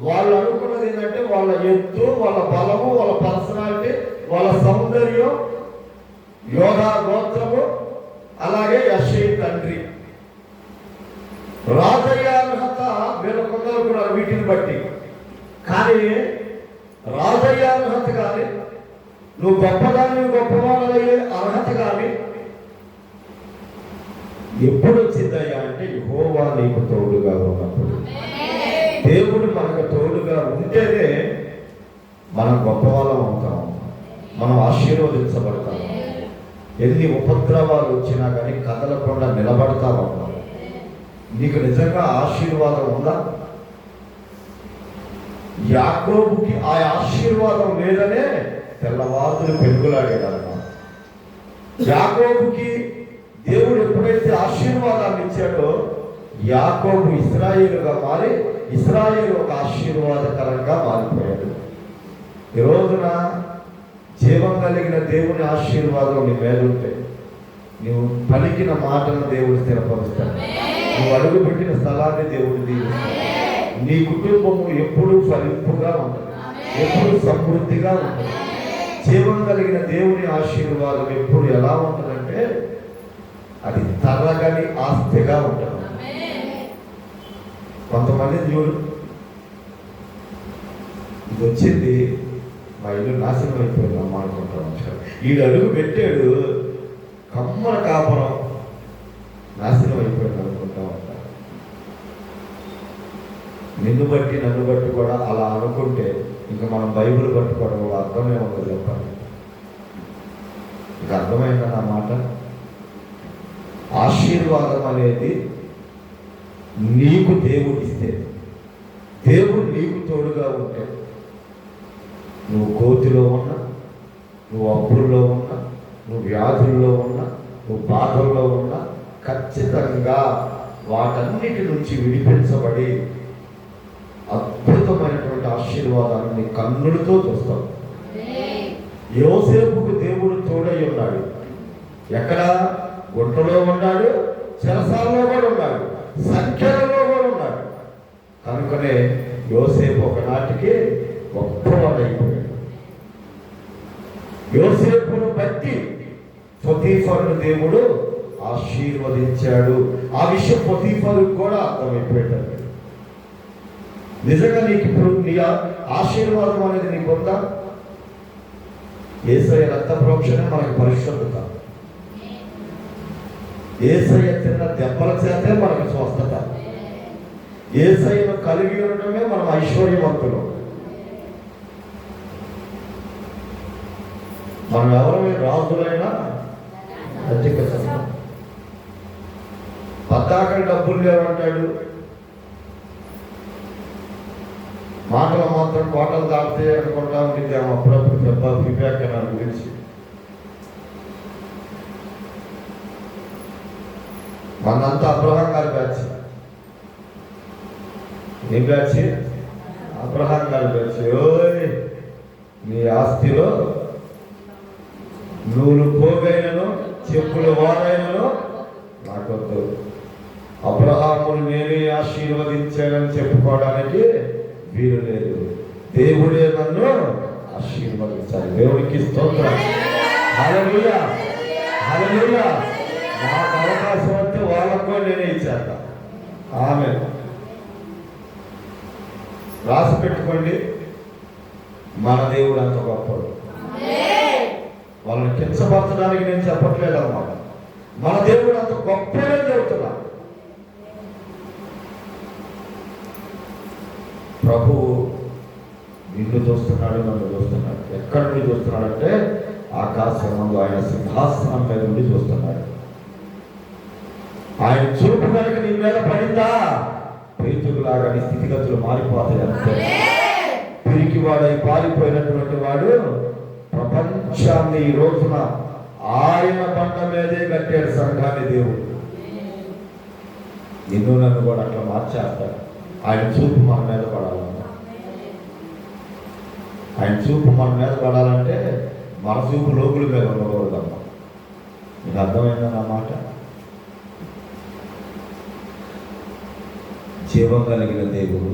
వాళ్ళు అనుకున్నది ఏంటంటే వాళ్ళ ఎత్తు, వాళ్ళ బలము, వాళ్ళ పర్సనాలిటీ, వాళ్ళ సౌందర్యం, యోధా గోత్రము, అలాగే యెషయి తండ్రి. రాజయ్య అర్హత వీళ్ళ కొందరు కూడా వీటిని బట్టి. కానీ రాజయ్య అర్హత కానీ, నువ్వు గొప్పదాన్ని గొప్పవాళ్ళయ్యే అర్హత కానీ ఎప్పుడు వచ్చిందయ్యా అంటే యెహోవా నీకు తోడుగా ఉన్నప్పుడు. దేవుడు మనకు తోడుగా ఉంటేనే మనం గొప్పవాళ్ళం అవుతాం, మనం ఆశీర్వదించబడతాం. ఎన్ని ఉపద్రవాలు వచ్చినా కానీ కదలకుండా నిలబడతా ఉంటాం. నీకు నిజంగా ఆశీర్వాదం ఉందా? యాకోబుకి ఆ ఆశీర్వాదం లేదనే తెల్లవారులు పెరుగులాడేదన్నమాట. యాకోబుకి దేవుడు ఎప్పుడైతే ఆశీర్వాదాన్ని ఇచ్చాడో యాకోబు ఇశ్రాయేలుగా మారి ఇశ్రాయేలు ఒక ఆశీర్వాదకరంగా మారిపోయాడు. ఈ రోజున జీవం కలిగిన దేవుని ఆశీర్వాదం నీ మీద ఉంటే నువ్వు పలికిన మాటలను దేవుడు స్థిరపరుస్తాడు. నువ్వు అడుగుపెట్టిన స్థలాన్ని దేవుడు దీవిస్తాడు. నీ కుటుంబము ఎప్పుడూ ఫలింపుగా ఉంటుంది, ఎప్పుడు సమృద్ధిగా ఉంటుంది. జీవం కలిగిన దేవుని ఆశీర్వాదం ఎప్పుడు ఎలా ఉంటుందంటే అది తరగని ఆస్తిగా ఉంటుంది. కొంతమంది చూడు, ఇది వచ్చింది మా ఇల్లు నాశనం అయిపోయింది అమ్మ అనుకుంటా ఉంటారు. ఈడు అడుగు పెట్టాడు, కమ్మల కాపురం నాశనం అయిపోయింది అనుకుంటా ఉంటారు. నిన్ను బట్టి నన్ను బట్టి కూడా అలా అనుకుంటే ఇంకా మనం బైబిల్ పట్టుకోవడం కూడా అర్థమే ఉండదు. చెప్పండి, ఇంకా అర్థమైందా నా మాట? ఆశీర్వాదం అనేది నీకు దేవుడు ఇస్తే, దేవుడు నీకు తోడుగా ఉంటే, నువ్వు కోతిలో ఉన్నా, నువ్వు అప్పుల్లో ఉన్నా, నువ్వు వ్యాధుల్లో ఉన్నా, నువ్వు బాధల్లో ఉన్నా, ఖచ్చితంగా వాటన్నిటి నుంచి విడిపించబడి అద్భుతమైనటువంటి ఆశీర్వాదాన్ని నీ కన్నులతో చూస్తావు. యోసేపుకు దేవుడు తోడై ఉన్నాడు. ఎక్కడ? గుంటలో ఉన్నాడు, చెరసాలలో కూడా ఉన్నాడు, సంఖ్యలలో కూడా ఉన్నాడు. కనుకనే యోసేపు ఒకనాటికి గొప్పవాడైపోయాడు. యోసేపును బట్టి పొతీఫరును దేవుడు ఆశీర్వదించాడు. ఆ విషయం పొతీఫరుకు కూడా అర్థమైపోయాడు. నిజంగా నీకు ఇప్పుడు నీ ఆశీర్వాదం అనేది నీకు ఉందా? యేసయ్య రక్త ప్రోక్షణ మనకు పరిశుద్ధత, యేసయ్య తిన్న దెబ్బల చేతే మనకు స్వస్థత, యేసయ్యను కలిగి ఉండటమే మనం ఐశ్వర్యవంతులు. మనం ఎవరైనా రాజులైనా పద్దాకని డబ్బులు లేవంటాడు, మాటలు మాత్రం కోటలు దాటితే అనుకుంటా ఉంటుంది. అప్పుడప్పుడు దెబ్బ ఫీడ్బ్యాక్ అని గురించి మనంతా అబ్రహాం గారి బ్యాచ్. ఏ బ్యాచ్? అబ్రహాం గారి బ్యాచ్. ఓయ్, నీ ఆస్తిలో నూలు పోగైనను చెప్పులు వారైనను నాకొద్దు. అబ్రహామును నేనే ఆశీర్వదించానని చెప్పుకోవడానికి వీలు లేదు. దేవుడే నన్ను ఆశీర్వదించాలి. దేవుడికి స్తోత్రం. హల్లెలూయా, హల్లెలూయా. నాకు అవకాశం వస్తే వాళ్ళకు నేనే ఇచ్చేస్తా. ఆమె రాసి పెట్టుకోండి, మన దేవుడు అంత గొప్పడు. వాళ్ళని కించపరచడానికి నేను చెప్పట్లేదు అన్నమాట. మన దేవుడు అంత గొప్పగా చెబుతున్నా. ప్రభువు నిన్ను చూస్తున్నాడు, నన్ను చూస్తున్నాడు. ఎక్కడ నుండి చూస్తున్నాడంటే ఆకాశంలో ఆయన సింహాసనం మీద నుండి చూస్తున్నాడు. ఆయన చూపు కనుక నీ మీద పడిందా, పేతురులాగా నీ స్థితిగతులు మారిపోతాయి. అంతే. పిరికివాడై పారిపోయినటువంటి వాడు ప్రపంచాన్ని ఈ రోజున ఆయన బండ మీదే కట్టాడు సంఘాన్ని దేవుడు. నిన్ను నన్ను కూడా అట్లా మార్చేస్తాడు. ఆయన చూపు మన మీద పడాలన్నా, ఆయన చూపు మన మీద పడాలంటే మన చూపు లోకుల మీద ఉండకూడదమ్మా. నీకు అర్థమైందా నా మాట? జీవం కలిగిన దేవుడు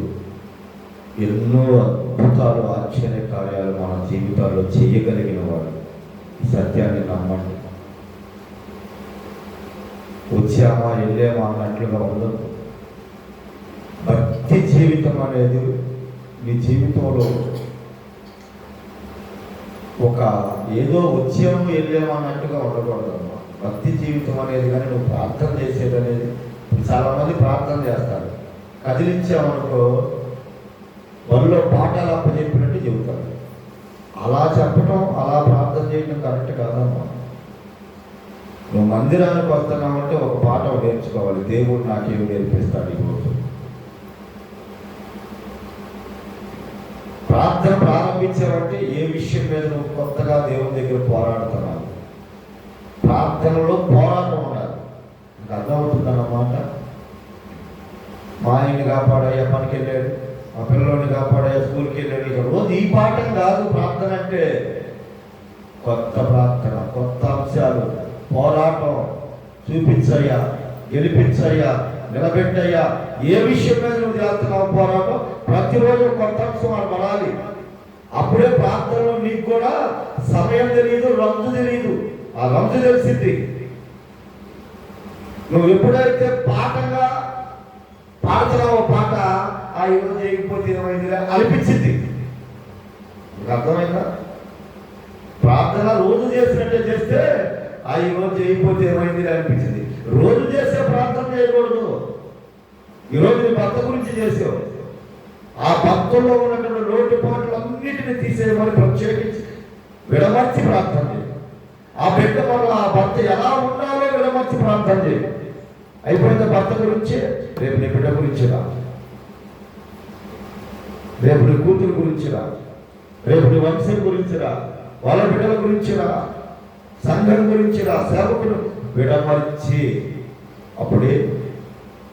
ఎన్నో అద్భుతాలు, ఆశ్చర్య కార్యాలు మన జీవితాల్లో చేయగలిగిన వాడు. ఈ సత్యాన్ని నమ్మండి. వచ్చామా వెళ్ళామా అన్నట్లుగా ఉండదు. భక్తి జీవితం అనేది నీ జీవితంలో ఒక ఏదో వచ్చాము వెళ్ళాము అన్నట్టుగా ఉండకూడదమ్మా. భక్తి జీవితం అనేది కానీ నువ్వు ప్రార్థన చేసేది అనేది, చాలామంది ప్రార్థన చేస్తారు, కదిలించామనుకో వాళ్ళలో పాఠాలు అప్పచెప్పినట్టు చెబుతారు. అలా చెప్పడం, అలా ప్రార్థన చేయడం కరెక్ట్ కాదమ్మా. నువ్వు మందిరానికి వస్తున్నావంటే ఒక పాఠం నేర్చుకోవాలి. దేవుడు నాకేమి నేర్పిస్తాడు ఈరోజు. ప్రార్థన ప్రారంభించావంటే ఏ విషయం మీద నువ్వు కొత్తగా దేవుని దగ్గర పోరాడుతున్నావు. ప్రార్థనలో పోరాటం ఉండాలి. మా ఆయన్ని కాపాడయ్యా పనికి వెళ్ళాడు, మా పిల్లల్ని కాపాడయ్యా స్కూల్కి వెళ్ళాడు. ఇక రోజు ఈ పాఠం కాదు ప్రార్థన అంటే. కొత్త ప్రార్థన, కొత్త అంశాలు, పోరాటం, చూపించయ్యా, గెలిపించయ్యా, నిలబెట్టయ్యా. ఏ విషయం మీద నువ్వు చేస్తున్నావు పోరాటం, ప్రతిరోజు కొత్త అంశం అని పడాలి. అప్పుడే ప్రార్థనలో నీకు కూడా సమయం తెలియదు, రంజు తెలియదు. ఆ రంజు తెలిసింది. నువ్వు ఎప్పుడైతే పాటగా పాడుతున్నావో పాట, ఆ ఈరోజు చేయకపోతే ఏమైంది అనిపించింది. నీకు అర్థమైందా? ప్రార్థన రోజు చేసినట్టే చేస్తే ఆ ఈరోజు చేయకపోతే ఏమైంది అనిపించింది. రోజు చేసే ప్రార్థన చేయకూడదు. ఈరోజు నీ భర్త గురించి చేసావు, ఆ భక్తుల్లో ఉన్నటువంటి లోటుపాట్లన్నిటిని తీసేయమని ప్రత్యేకించి విడమర్చి ప్రార్థన చేయి. ఆ బిడ్డ వల్ల ఆ భర్త ఎలా ఉండాలో విడమర్చి ప్రార్థన చేయి. అయిపోయిన భర్త గురించి రేపు నీ బిడ్డ గురించి రా, రేపు నీ కూతురు గురించి రా, రేపు నీ వంశం గురించి రా, వాళ్ళ బిడ్డల గురించి రా, సంఘం గురించి రా, సేవకులు విడమర్చి. అప్పుడే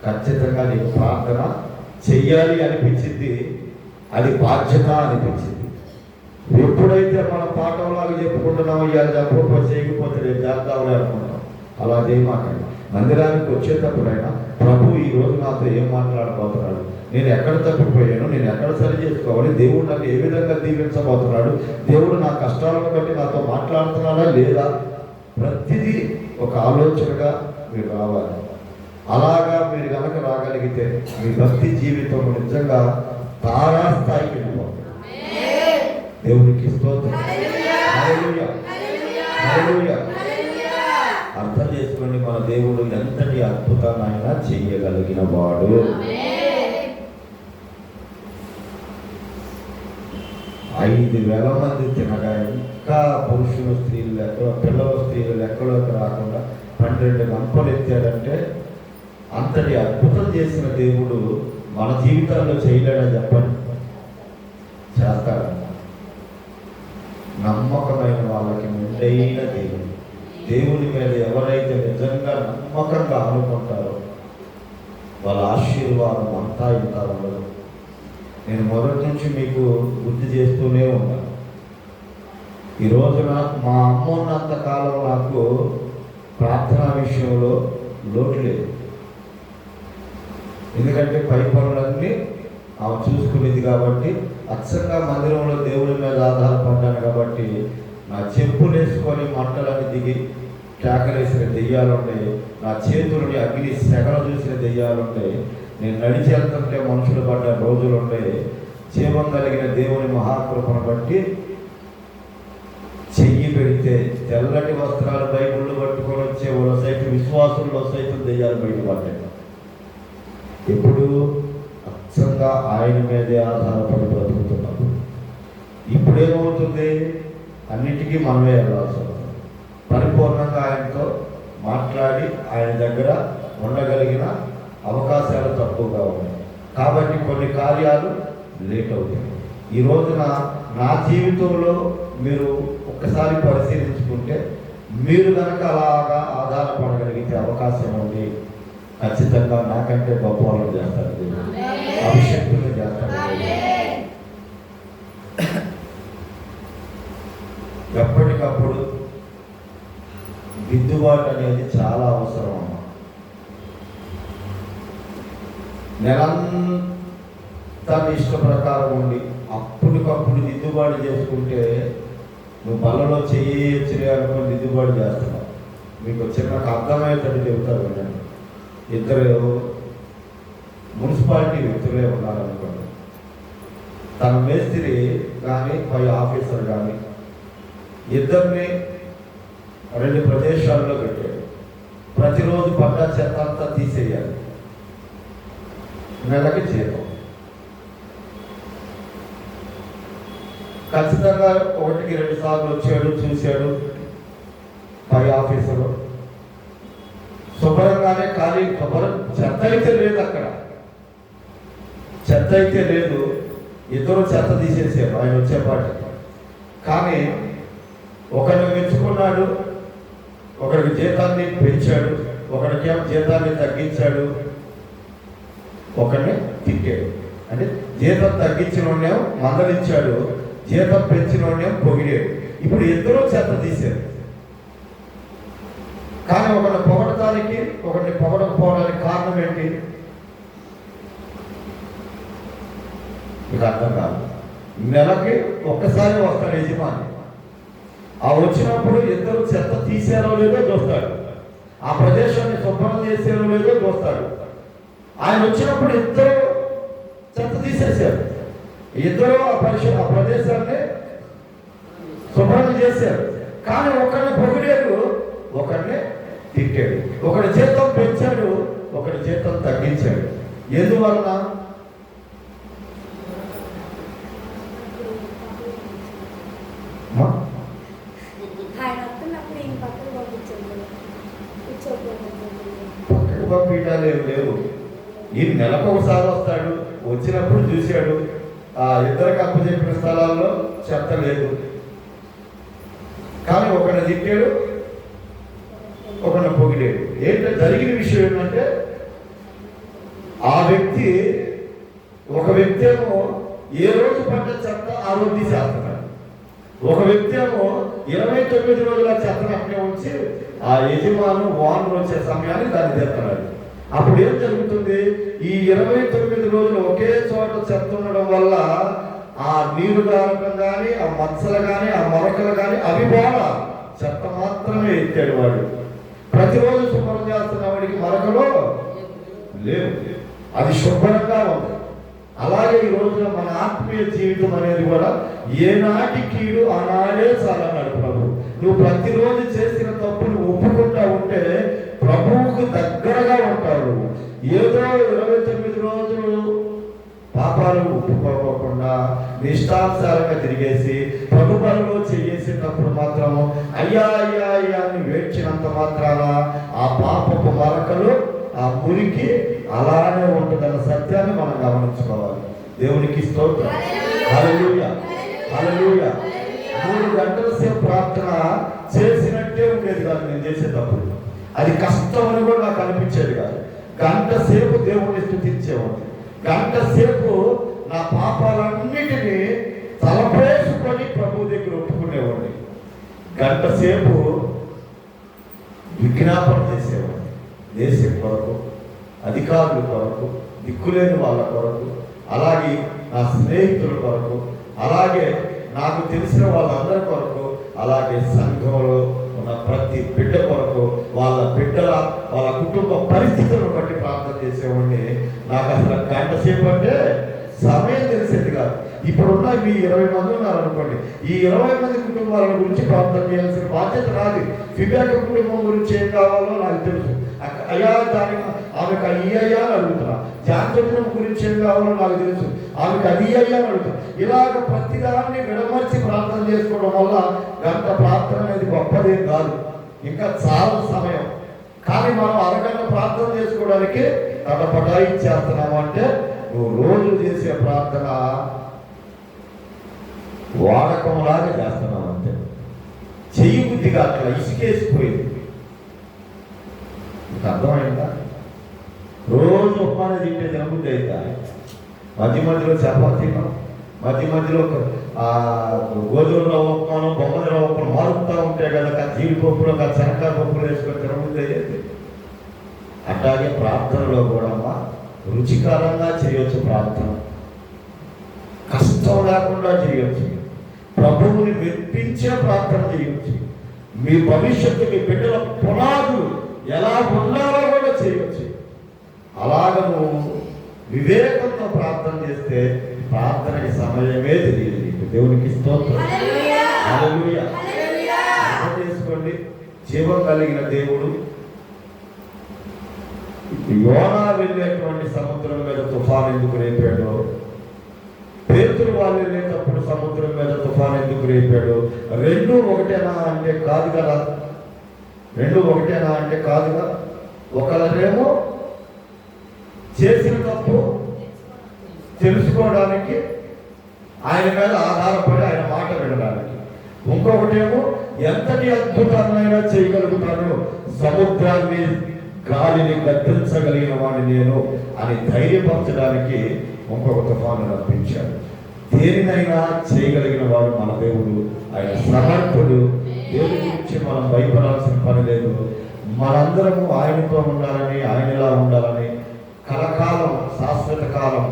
ఖచ్చితంగా నీకు ప్రార్థన చెయ్యాలి అనిపించింది, అది బాధ్యత అనిపించింది. ఎప్పుడైతే మన పాఠంలాగా చెప్పుకుంటున్నామో ఇవాళ చెప్పకపోతే చేయకపోతే రేపు చేద్దాంలే అనుకుంటాం. అలా చేయమాకండి. మందిరానికి వచ్చేటప్పుడైనా ప్రభు ఈ రోజు నాతో ఏం మాట్లాడబోతున్నాడు, నేను ఎక్కడ తప్పిపోయాను, నేను ఎక్కడ సరి చేసుకోవాలి, దేవుడు నన్ను ఏ విధంగా దీవించబోతున్నాడు, దేవుడు నా కష్టాలను బట్టి నాతో మాట్లాడుతున్నాడా లేదా, ప్రతిదీ ఒక ఆలోచనగా మీరు రావాలి. అలాగా మీరు కనుక రాగలిగితే మీ భక్తి జీవితం నిజంగా తారాస్థాయికి వెళ్ళిపోతుంది. దేవునికి స్తోత్రం. హల్లెలూయా, హల్లెలూయా. అర్థం చేసుకోండి, మన దేవుడు ఎంతటి అద్భుతాన్నైనా చేయగలిగిన వాడు. 5,000 మంది తినగా ఇంకా పురుషులు స్త్రీలు లెక్కలో, పిల్లల స్త్రీలు లెక్కలోకి రాకుండా 12 గంపలు ఎత్తాడంటే అంతటి అద్భుతం చేసిన దేవుడు మన జీవితాల్లో చేయలేడని చెప్పండి, చేస్తాడు. నమ్మకమైన వాళ్ళకి మెండైన దేవుడు. దేవుని మీద ఎవరైతే నిజంగా నమ్మకంగా అనుకుంటారో వాళ్ళ ఆశీర్వాదం అంతా ఇంత ఉండదు. నేను మొదటి నుంచి మీకు గుర్తు చేస్తూనే ఉన్నాను. ఈ రోజున మా అమ్మ ఉన్నంత కాలం నాకు ప్రార్థనా విషయంలో లోటు లేదు. ఎందుకంటే పై పనులన్నీ ఆమె చూసుకునేది కాబట్టి, అచ్చంగా మందిరంలో దేవుడి మీద ఆధారపడ్డాను కాబట్టి, నా చెప్పులు వేసుకొని మంటలని దిగి కేకలేసిన దెయ్యాలు ఉంటాయి, నా చేతులని అగ్ని సెగలు చూసిన దెయ్యాలు ఉంటాయి, నేను నడిచి వెళ్తుంటే మనుషులు పడ్డ రోజులు ఉంటాయి. జీవం కలిగిన దేవుని మహాకృపను బట్టి చెయ్యి పెడితే తెల్లటి వస్త్రాలు బైబుళ్ళు పట్టుకొని వచ్చే వాళ్ళ సైతం విశ్వాసుల్లో సైతం దెయ్యాలు బయటపడ్డాయి. ఎప్పుడు అచ్చంగా ఆయన మీదే ఆధారపడి బ్రతుకుతున్నాము. ఇప్పుడేమవుతుంది, అన్నిటికీ మనమే వెళ్ళాల్సి వస్తుంది. పరిపూర్ణంగా ఆయనతో మాట్లాడి ఆయన దగ్గర ఉండగలిగిన అవకాశాలు తక్కువగా ఉన్నాయి కాబట్టి కొన్ని కార్యాలు లేట్ అవుతాయి. ఈ రోజున నా జీవితంలో మీరు ఒక్కసారి పరిశీలించుకుంటే, మీరు కనుక అలాగా ఆధారపడగలిగితే అవకాశం ఉంది, ఖచ్చితంగా నాకంటే గొప్ప వాళ్ళు చేస్తారు, అభిషేక్తులు చేస్తారు. ఎప్పటికప్పుడు దిద్దుబాటు అనేది చాలా అవసరం అమ్మ. నెలంతా ఇష్ట ప్రకారం ఉండి అప్పటికప్పుడు దిద్దుబాటు చేసుకుంటే నువ్వు బలలో చేయొచ్చులే అనుకుని దిద్దుబాటు చేస్తున్నావు. మీకు చిన్న అర్థమయ్యేటట్టు చెబుతారు వినండి. ఇద్దరు మున్సిపాలిటీ వ్యక్తులే ఉన్నారనుకోండి. తన మేస్త్రి కానీ పై ఆఫీసర్ కానీ ఇద్దరిని 2 ప్రదేశాల్లో పెట్టాడు. ప్రతిరోజు పడ్డ చెత్త అంతా తీసేయాలి, నెలకి జీతం. ఖచ్చితంగా 1కి 2 సార్లు వచ్చాడు, చూశాడు పై ఆఫీసరు. శుభ్రంగానే ఖాళీ శుభ్రం, చెత్త అయితే లేదు, అక్కడ చెత్త అయితే లేదు. ఇద్దరు చెత్త తీసేసారు ఆయన వచ్చేపాటి. కానీ ఒకరిని మెచ్చుకున్నాడు, ఒకరికి జీతాన్ని పెంచాడు, ఒకరికేమో జీతాన్ని తగ్గించాడు. ఒకరిని తిట్టాడు. అంటే జీతం తగ్గించినోడేమో మందలించాడు, జీతం పెంచినోడేమో పొగిడాడు. ఇప్పుడు ఇద్దరూ చెత్త తీశారు. కానీ ఒకరిని పొగడటానికి ఒకరిని పొగడకపోవడానికి కారణం ఏంటి? మీకు అర్థం కాదు. నెలకి ఒక్కసారి వస్తాడు యజమాని. ఆ వచ్చినప్పుడు ఇద్దరు చెత్త తీసారో లేదో చూస్తాడు, ఆ ప్రదేశాన్ని శుభ్రం చేసారో లేదో చూస్తాడు. ఆయన వచ్చినప్పుడు ఇద్దరు చెత్త తీసేశారు, ఇద్దరు ఆ ప్రదేశాన్ని శుభ్రం చేశారు. కానీ ఒకరిని పొగిడాడు, ఒకరిని తిట్టాడు. ఒకరి జీతం పెంచాడు, ఒకరి జీతం తగ్గించాడు. ఎందువలన? పక్కకు పంపించాలి లేవు. ఈ నెలకు ఒకసారి వస్తాడు, వచ్చినప్పుడు చూశాడు ఆ ఇద్దరికి అప్పచెప్పిన స్థలాల్లో చెత్త లేదు. కానీ ఒకరిని తిట్టాడు, ఒకరిని పొగిడాడు. ఏంటంటే జరిగిన విషయం ఏంటంటే ఆ వ్యక్తి ఒక వ్యక్తి ఏమో ఏ రోజు పడ్డ చెత్త ఆ రోజు తీసేస్తున్నాడు, ఒక వ్యక్తి ఏమో 29 రోజుల చెత్తను అక్కడే ఉంచి ఆ యజమాను వానరు వచ్చే సమయాన్ని దాన్ని తెస్తున్నాడు. అప్పుడు ఏం జరుగుతుంది? ఈ 29 రోజులు ఒకే చోట చెత్త ఉండడం వల్ల ఆ నీరు గారకం కానీ, ఆ మచ్చలు కానీ, ఆ మొరకలు కానీ అవి బాగా చెత్త మాత్రమే ఎత్తాడు వాడు. ప్రతిరోజు శుభ్రం చేస్తున్న వాడికి మరకలో లేవు, అది శుభ్రంగా ఉంది. అలాగే ఈ రోజున మన ఆత్మీయ జీవితం అనేది కూడా ఏనాటి కీడు ఆనాడే చాలన్నాడు ప్రభు. నువ్వు ప్రతిరోజు చేసిన తప్పులు ఒప్పుకుంటా ఉంటే ప్రభువుకు దగ్గరగా ఉంటాడు. ఏదో 29 రోజులు పాపాలు ఒప్పుకోకుండా నిష్టానుసారంగా తిరిగేసి ప్రభు పనులు చేసేటప్పుడు మాత్రము అయ్యా అయ్యా అయ్యా అని వేడ్చినంత మాత్రాన ఆ పాపపు మరకలు ఆ మురికి అలానే ఉంటుందన్న సత్యాన్ని మనం గమనించుకోవాలి. దేవునికి స్తోత్రం. హల్లెలూయా, హల్లెలూయా. 3 గంటల సేపు ప్రార్థన చేసినట్టే ఉండేది కాదు నేను చేసేటప్పుడు. అది కష్టం అని కూడా నాకు అనిపించేది కాదు. గంట సేపు దేవుణ్ణి స్తుతించేవాడిని, గంట సేపు నా పాపాలన్నిటినీ తలపేసుకొని ప్రభు దగ్గర ఒప్పుకునేవాడిని, గంట సేపు విజ్ఞాపన చేసేవాడిని. దేశం కొరకు, అధికారుల కొరకు, దిక్కులేని వాళ్ళ కొరకు, అలాగే నా స్నేహితుల కొరకు, అలాగే నాకు తెలిసిన వాళ్ళందరి కొరకు, అలాగే సంఘంలో ఉన్న ప్రతి బిడ్డ కొరకు, వాళ్ళ బిడ్డల వాళ్ళ కుటుంబ పరిస్థితులను బట్టి ప్రార్థన చేసేవాడిని. నాకు అసలు గంట సేపు అంటే సమయం తెలిసేది కాదు. ఇప్పుడున్న మీ 20 మంది ఉన్నారనుకోండి, ఈ 20 మంది కుటుంబాల గురించి ప్రార్థన చేయాల్సిన బాధ్యత నాది. ఫిబ్యాక కుటుంబం గురించి ఏం కావాలో నాకు తెలుసు. అయ్యా దానికి ఆమెకు అయ్యా అని అడుగుతున్నా. జాతకులం గురించి ఏం కావాలో నాకు తెలుసు, ఆమెకు అది అయ్యా అని అడుగుతున్నా. ఇలాగ ప్రతిదాన్ని విడమర్చి ప్రార్థన చేసుకోవడం వల్ల గంట ప్రార్థన అనేది గొప్పదేం కాదు, ఇంకా చాలా సమయం. కానీ మనం అరగంట ప్రార్థన చేసుకోవడానికి తడపటాయిచ్చేస్తున్నాము అంటే నువ్వు రోజు చేసే ప్రార్థన వాడకంలాగా చేస్తున్నావు అంతే. చెయ్యి బుద్ధిగా అట్లా ఇసుకేసిపోయింది. మీకు అర్థమైందా? రోజు ఉప్మాన తింటే తినబుద్ధి అవుతా, మధ్య మధ్యలో చపాతీను, మధ్య మధ్యలో గోధుమ రవ్వ ఉప్మానం, బొమ్మల రవ్వ ఉప్మానం మారుతూ ఉంటాయి కదా, జీడిపప్పులో శనక్కాయ పప్పులు వేసుకొని తినబుద్ధి అయ్యేది. అట్లాగే ప్రార్థనలో కూడా రుచికరంగా చేయొచ్చు, ప్రార్థన కష్టం లేకుండా చేయొచ్చు, ప్రభువుని మెప్పించే ప్రార్థన చేయొచ్చు. మీ భవిష్యత్తు, మీ బిడ్డల పునాదులు ఎలా ఉండాలో కూడా చేయొచ్చు. అలాగ నువ్వు వివేకంతో ప్రార్థన చేస్తే ప్రార్థనకి సమయమే తెలియదు నీకు. దేవునికి స్తోత్రం. హల్లెలూయా. అర్థం చేసుకోండి, జీవం కలిగిన దేవుడు యోనా వెళ్ళేటువంటి సముద్రం మీద తుఫాన్ ఎందుకు రేపాడో, పేతురు వాళ్ళు వెళ్ళేటప్పుడు సముద్రం మీద తుఫాన్ ఎందుకు రేపాడు? రెండు ఒకటేనా అంటే కాదు కదా, రెండు ఒకటేనా అంటే కాదుగా. ఒకళ్ళేమో చేసిన తప్పు తెలుసుకోవడానికి, ఆయన మీద ఆధారపడి ఆయన మాట వినడానికి, ఇంకొకటేమో ఎంతటి అద్భుతాన్నైనా చేయగలుగుతాడు, సముద్రాన్ని గాలిని గద్దించగలిగిన వాడిని నేను అని ధైర్యపరచడానికి ఇంకొక తుఫాను రప్పించాడు. దేనినైనా చేయగలిగిన వాడు మన దేవుడు. ఆయన సమర్థుడు. దేవుడి గురించి మనం భయపడాల్సిన పని లేదు. మనందరము ఆయనతో ఉండాలని, ఆయనలా ఉండాలని, కలకాలం శాశ్వత కాలం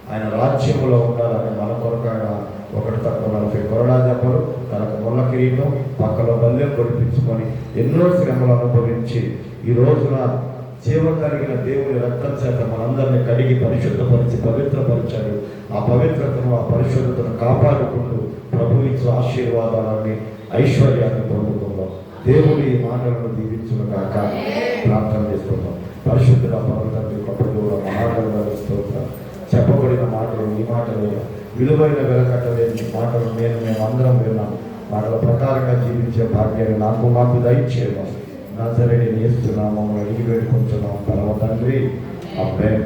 ఆయన రాజ్యంలో ఉండాలని మన కొరకు ఆయన 1-40 కొరడా దెబ్బలు, తనకు ముళ్ళ కిరీటం, పక్కలో బల్లెం కొడిపించుకొని ఎన్నో శ్రమలు అనుభవించి ఈ రోజున జీవం కలిగిన దేవుని రక్తం చేత మనందరినీ కడిగి పరిశుద్ధపరిచి పవిత్రపరిచాడు. ఆ పవిత్రతను, ఆ పరిశుద్ధతను కాపాడుకుంటూ ప్రభు ఇచ్చే ఆశీర్వాదాలన్నీ, ఐశ్వర్యాన్ని పొందుకుందాం. దేవుడి ఈ మాటలను దీవించును కాక ప్రార్థన చేసుకుందాం. పరిశుద్ధుల పర్వతాన్ని గొప్ప దేవుడు మహాగణాలు స్తోత్రం. చెప్పబడిన మాటలు ఈ మాటలు విలువైన వెలకట్టలేని మాటలు మేమందరం విన్నాం. మాటల ప్రకారంగా జీవించే భాగ్యాన్ని మాకు దయచేయడం నజరేయుడైన యేసు నామములో అడిగి వేడుకుంటున్నాం పరమ తండ్రి. ఆమేన్.